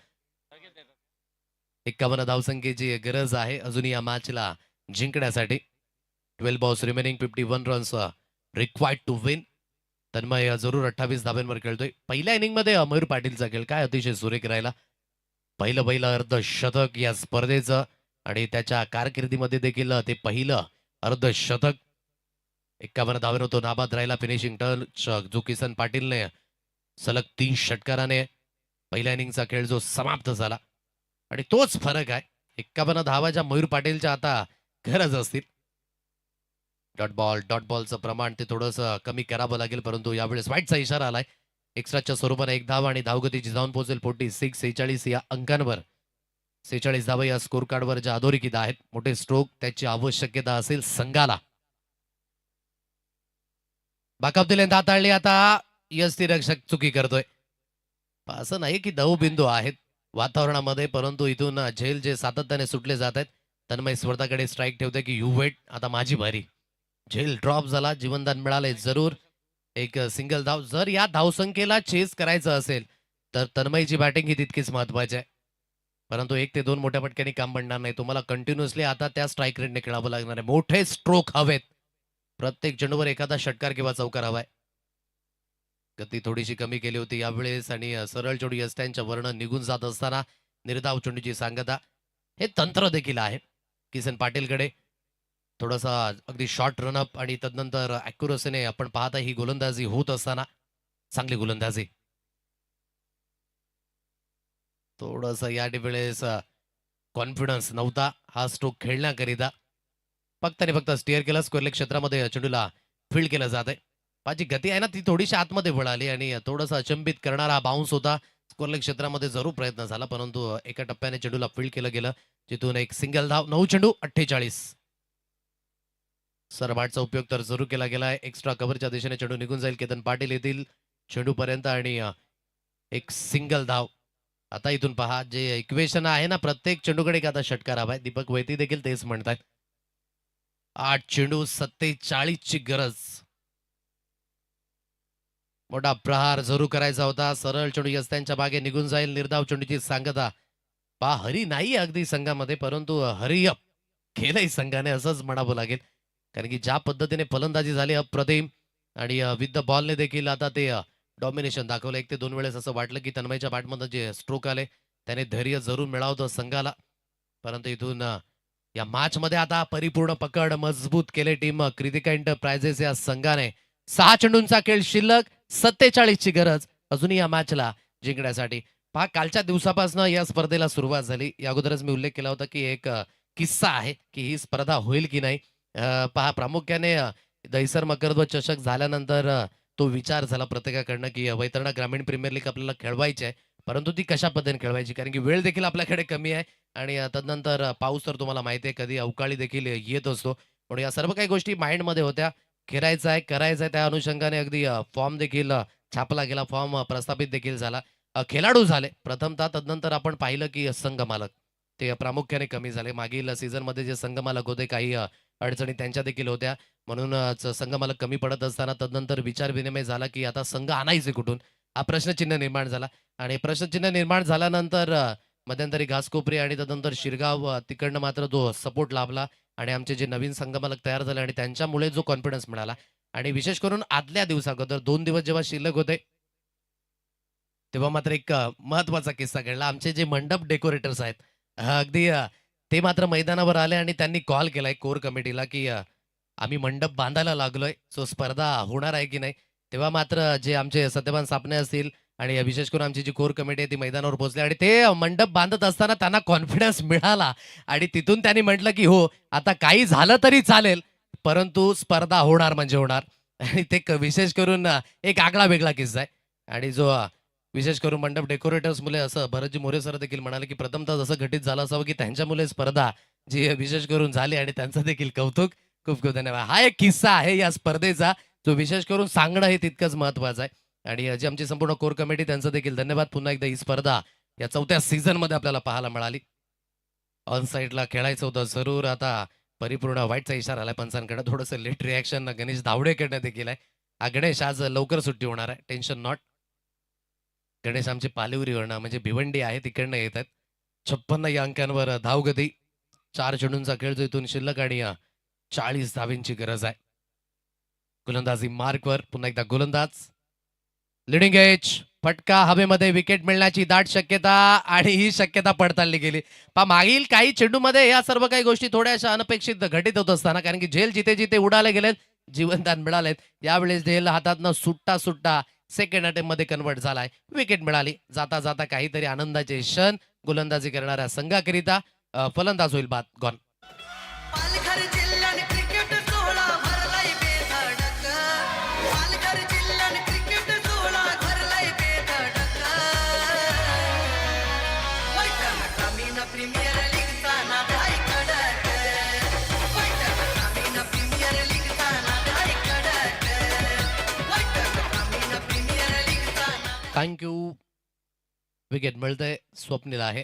51 धावसंख्येची गरज आहे अजूनही या मॅचला जिंकण्यासाठी. 12 balls remaining, 51 runs required to win. Tanmay जरूर 28 धाब्यांवर खेळतोय. पहिल्या इनिंग मध्ये मयूर पाटीलचा खेळ काय अतिशय सुरेख राहिला. पहिलं अर्धशतक या स्पर्धेचं आणि त्याच्या कारकिर्दीमध्ये देखील ते पहिलं अर्धशतक. 51 धावेवर तो नाबाद राहिला. फिनिशिंग टच जो किसन पाटीलने सलग 3 षटकाराने पहिल्या इनिंगचा खेळ जो समाप्त झाला. आणि तोच फरक आहे. 51 धावाच्या मयूर पाटीलच्या आता गरज असतील. डॉट बॉलचं प्रमाण ते थोडंसं कमी करावं लागेल, परंतु यावेळेस वाईटचा इशारा आलाय. एक्स्ट्राच्या स्वरूपाने 1 धाव आणि धावगतीची जाऊन पोहोचेल 46 या अंकांवर. 46 धावा या स्कोर कार्डवर ज्या अधोरेखित आहेत. मोठे स्ट्रोक त्याची आवश्यकता असेल संघाला. बाकअप दिले, हाताळली. आता यष्टीरक्षक चुकी करतोय. असं नाही की दवबिंदू आहेत वातावरणामध्ये, परंतु इथून झेल जे सातत्याने सुटले जात आहेत. तन्मय स्वतःकडे स्ट्राईक ठेवते की यू वेट, आता माझी भारी. झेल ड्रॉप झाला, जीवनदान मिळाले जरूर. एक सिंगल धाव. जर या धावसंख्येला चेस करायचं असेल तर तन्मयची बॅटिंग ही तितकीच महत्वाची आहे, परंतु 1 ते 2 मोठ्या पटक्याने काम बनणार नाही. तुम्हाला कंटिन्युअसली आता त्या स्ट्राईक रेटने खेळावं लागणार आहे. मोठे स्ट्रोक हवेत. प्रत्येक चेंडूवर एखादा षटकार किंवा चौकार हवाय. गती थोडीशी कमी केली होती यावेळेस आणि सरळ चेंडू यस्त्यांच्या वर्ण निघून जात असताना निर्धाव चेंडूची सांगता. हे तंत्र देखील आहे किसन पाटीलकडे. थोडासा अगदी शॉर्ट रनअप आणि तदनंतर ॲक्युरसीने आपण पाहता ही गोलंदाजी होत असताना चांगली गोलंदाजी. थोडंसं या वेळेस कॉन्फिडन्स नव्हता हा स्ट्रोक खेळण्याकरिता. फक्त आणि फक्त स्टिअर केलं स्क्वेअर लेग क्षेत्रामध्ये चेंडूला फील्ड केलं जात आहे. माझी गती आहे ना ती थोडीशी आतमध्ये वळाली आणि थोडासा अचंबित करणारा बाउन्स होता. स्क्वेअर लेग क्षेत्रामध्ये जरूर प्रयत्न झाला परंतु एका टप्प्याने चेंडूला फील्ड केलं गेलं. जिथून एक सिंगल धाव. 9 चेंडू 48. सरबाटचा उपयोग तर जरूर केला गेलाय. एक्स्ट्रा कव्हरच्या दिशेने चेंडू निघून जाईल. केतन पाटील येतील चेंडूपर्यंत आणि एक सिंगल धाव. आता इथून पहा जे इक्वेशन आहे ना प्रत्येक चेंडूकडे एक आता षटकार हवाय. दीपक वैती देखील तेच म्हणतात. 8 चेंडू 47 ची गरज. मोठा प्रहार जरूर करायचा होता. सरळ चेंडू यस्त्यांच्या मागे निघून जाईल. निर्धाव चेंडूची सांगता. पहा हरी नाही अगदी संघामध्ये परंतु हरी अप केलंय संघाने असंच म्हणावं लागेल. कारण की ज्या पद्धतीने फलंदाजी झाली अप्रतिम आणि विथ द बॉलने देखील आता ते डॉमिनेशन दाखवलं. 1 ते 2 वेळेस असं वाटलं की तन्मयच्या बॅटमधनं जे स्ट्रोक आले त्याने धैर्य जरूर मिळावतं संघाला. परंतु इथून या मॅचमध्ये आता परिपूर्ण पकड मजबूत केले टीम कृतिका एंटरप्राइजेस या संघाने. 6 चेंडूंचा खेळ शिल्लक. 47 ची गरज अजूनही या मॅचला जिंकण्यासाठी. पहा कालच्या दिवसापासून या स्पर्धेला सुरुवात झाली. या अगोदरच मी उल्लेख केला होता की एक किस्सा आहे की ही स्पर्धा होईल की नाही. पहा प्रामुख्याने दहिसर मकरध्वज चषक झाल्यानंतर तो विचार झाला प्रत्येकाकडनं की वैतरणा ग्रामीण प्रीमियर लीग आपल्याला खेळवायची आहे परंतु ती कशा पद्धतीने खेळवायची कारण की वेळ देखील आपल्याकडे कमी आहे आणि तदनंतर पाऊस तर तुम्हाला माहिती आहे कधी अवकाळी देखील येत असतो. म्हणून या सर्व काही गोष्टी माइंडमध्ये होत्या. खेळायचं आहे करायचं आहे त्या अनुषंगाने अगदी फॉर्म देखील छापला गेला. फॉर्म प्रस्थापित देखील झाला. खेळाडू झाले प्रथमतः. तदनंतर आपण पाहिलं की संघ मालक ते प्रामुख्याने कमी झाले. मागील सीझनमध्ये जे संघ मालक होते काही अडचणी त्यांच्या देखील होत्या. म्हणूनच संघ मालक कमी पडत असताना तदनंतर विचार विनिमय झाला की आता संघ आणायचे कुठून हा प्रश्नचिन्ह निर्माण झाला. आणि प्रश्नचिन्ह निर्माण झाल्यानंतर मध्यंतरी घासकोपरी आणि तदनंतर शिरगाव तिकडनं मात्र जो सपोर्ट लाभला आणि आमचे जे नवीन संघ मालक तयार झाले आणि त्यांच्यामुळे जो कॉन्फिडन्स मिळाला आणि विशेष करून आदल्या दिवसाअगोदर 2 दिवस जेव्हा शिल्लक होते तेव्हा मात्र एक महत्वाचा किस्सा घडला. आमचे जे मंडप डेकोरेटर्स आहेत अगदी ते मात्र मैदानावर आले आणि त्यांनी कॉल केलाय कोर कमिटीला की आम्ही मंडप बांधायला लागलोय सो स्पर्धा होणार आहे की नाही. तेव्हा मात्र जे आमचे सत्यवान सापणे असतील आणि विशेष करून आमची जी कोर कमिटी आहे ती मैदानावर पोहोचली आणि ते मंडप बांधत असताना त्यांना कॉन्फिडन्स मिळाला आणि तिथून त्यांनी म्हटलं की हो आता काही झालं तरी चालेल परंतु स्पर्धा होणार म्हणजे होणार. आणि ते विशेष करून एक आगळा वेगळा किस्सा आहे. आणि जो विशेष करून मंडप डेकोरेटर्स मुले असं भरतजी मोरे सर देखील म्हणाले की प्रथमतः जसं घटित झालं असावं की त्यांच्या मुले स्पर्धा जी विशेष करून झाली आणि त्यांचं देखील कौतुक. खूप खूप धन्यवाद. हा एक किस्सा आहे या स्पर्धेचा जो विशेष करून सांगणं हे तितकंच महत्वाचं आहे. आणि जी आमची संपूर्ण कोर कमिटी त्यांचं देखील धन्यवाद. पुन्हा एकदा ही स्पर्धा या 4थ्या सीझन मध्ये आपल्याला पाहायला मिळाली. ऑन साईडला खेळायचं होतं जरूर. आता परिपूर्ण व्हाईटचा इशारा आलाय पंचांकडे. थोडंसं लेट रिॲक्शन गणेश धावडेकडनं देखील आहे. गणेश आज लवकर सुट्टी होणार आहे टेन्शन नॉट. गणेश आमचे पालिवरीवरनं म्हणजे भिवंडी आहे तिकडनं येत आहेत. 56 या अंकांवर धावगती. 4 चेंडूंचा खेळ जो इथून शिल्लक आणि 40 धावींची गरज आहे. गोलंदाजी मार्कवर. पुन्हा एकदा गोलंदाज लिडिंग एज. फटका हवेमध्ये विकेट मिळण्याची दाट शक्यता आणि ही शक्यता पडताळली गेली. मागील काही चेंडूमध्ये या सर्व काही गोष्टी थोड्याशा अनपेक्षित घटित होत असताना कारण की झेल जिथे जिथे उडाले गेलेत जीवनदान मिळालेत. यावेळेस झेल हातातनं सुट्टा सुट्टा सेकंड अटेम्प्ट मध्ये कन्वर्ट झालाय. विकेट मिळाली. जाता जाता काहीतरी आनंदाचे क्षण गोलंदाजी करणाऱ्या संघाकरिता. फलंदाज होईल बाद गॉन. पालघर जिल्ह्यात क्रिकेट सोहळा भरलाय बेधडक. पालघर जिल्ह्यात क्रिकेट सोहळा भरलाय बेधडक. वैतरणा ग्रामीण प्रीमियर लीगचा नाद आहे कडक. वैतरणा ग्रामीण प्रीमियर लीगचा नाद आहे कडक. वैतरणा ग्रामीण प्रीमियर लीगचा नाद. थँक्यू. विकेट मिळतंय. स्वप्नील आहे.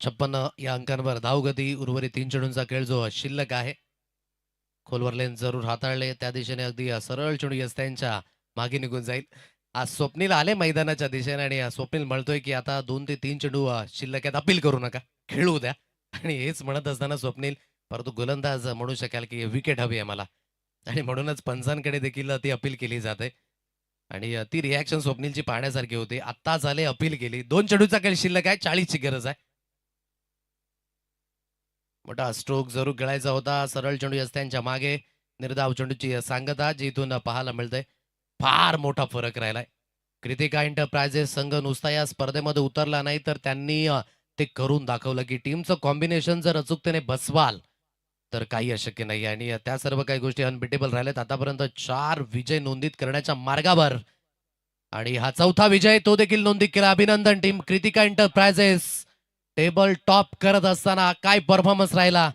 56 या अंकांवर धावगती. उर्वरित 3 चेंडूंचा खेळ जो शिल्लक आहे. खोलवर लेन जरूर हाताळले त्या दिशेने अगदी सरळ चेंडू यस्त्यांच्या मागे निघून जाईल. आज स्वप्नील आले मैदानाच्या दिशेने आणि स्वप्नील म्हणतोय की आता 2 ते 3 चेंडू शिल्लक आहेत अपील करू नका खेळू द्या. आणि हेच म्हणत असताना स्वप्नील परंतु गोलंदाज म्हणू शकाल की विकेट हवी आहे मला आणि म्हणूनच पंचांकडे देखील ती अपील केली जाते. आणि ती रिॲक्शन स्वप्नीलची पाहण्यासारखी होती. आत्ताच आले अपील केली. 2 चेंडूचा खेळ शिल्लक आहे. 40 ची गरज आहे. मोठा स्ट्रोक जरूर खेळायचा होता. सरळ चेंडू त्यांच्या मागे निर्धाव चेंडूची सांगता जी इथून पाहायला मिळते. फार मोठा फरक राहिलाय. कृतिका एंटरप्राइजेस संघ नुसता या स्पर्धेमध्ये उतरला नाही तर त्यांनी ते करून दाखवलं की टीमचं कॉम्बिनेशन जर अचूकतेने बसवाल तर काही अशक्य नाही आणि त्या सर्व काही गोष्टी अनबिटेबल राहिल्यात. आतापर्यंत 4 विजय नोंदीत करण्याच्या मार्गावर आणि हा चौथा विजय तो देखील नोंदीत केला. अभिनंदन team Kritika enterprises. Table top करत असताना काय परफॉर्मन्स राहिला.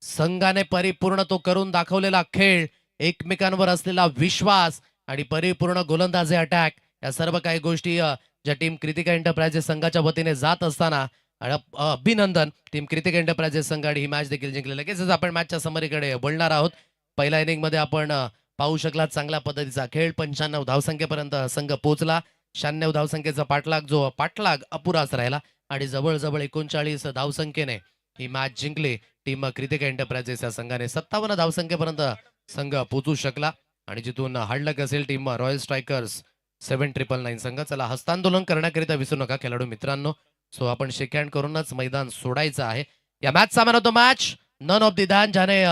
संघाने परिपूर्ण तो करून दाखवलेला खेळ, एकमेकांवर असलेला विश्वास आणि परिपूर्ण गोलंदाजी अटॅक या सर्व काही गोष्टी ज्या टीम कृतिका एंटरप्राइजेस संघाच्या वतीने जात असताना अभिनंदन टीम कृतिका एंटरप्राइजेस संघ आणि ही मॅच देखील जिंकली. लगेचच आपण मॅचच्या समरीकडे बोलणार आहोत. पहिल्या इनिंग मध्ये आपण पाहू शकला चांगल्या पद्धतीचा खेळ. 95 धावसंख्येपर्यंत संघ पोहोचला. 96 धावसंख्येचा पाठलाग अपुराच राहिला आणि जवळजवळ 39 धावसंख्येने ही मॅच जिंकली. टीम कृतिका एंटरप्राइजेस या संघाने 57 धावसंख्येपर्यंत संघ पोहोचू शकला आणि जिथून हाडलक असेल टीम रॉयल स्ट्रायकर्स 7999 संघ. चला हस्तांदोलन करण्याकरिता विसरू नका खेळाडू मित्रांनो. सो आपण शेक हँड करूनच मैदान सोडायचं आहे. या मॅचचा man of the match none of the ज्याने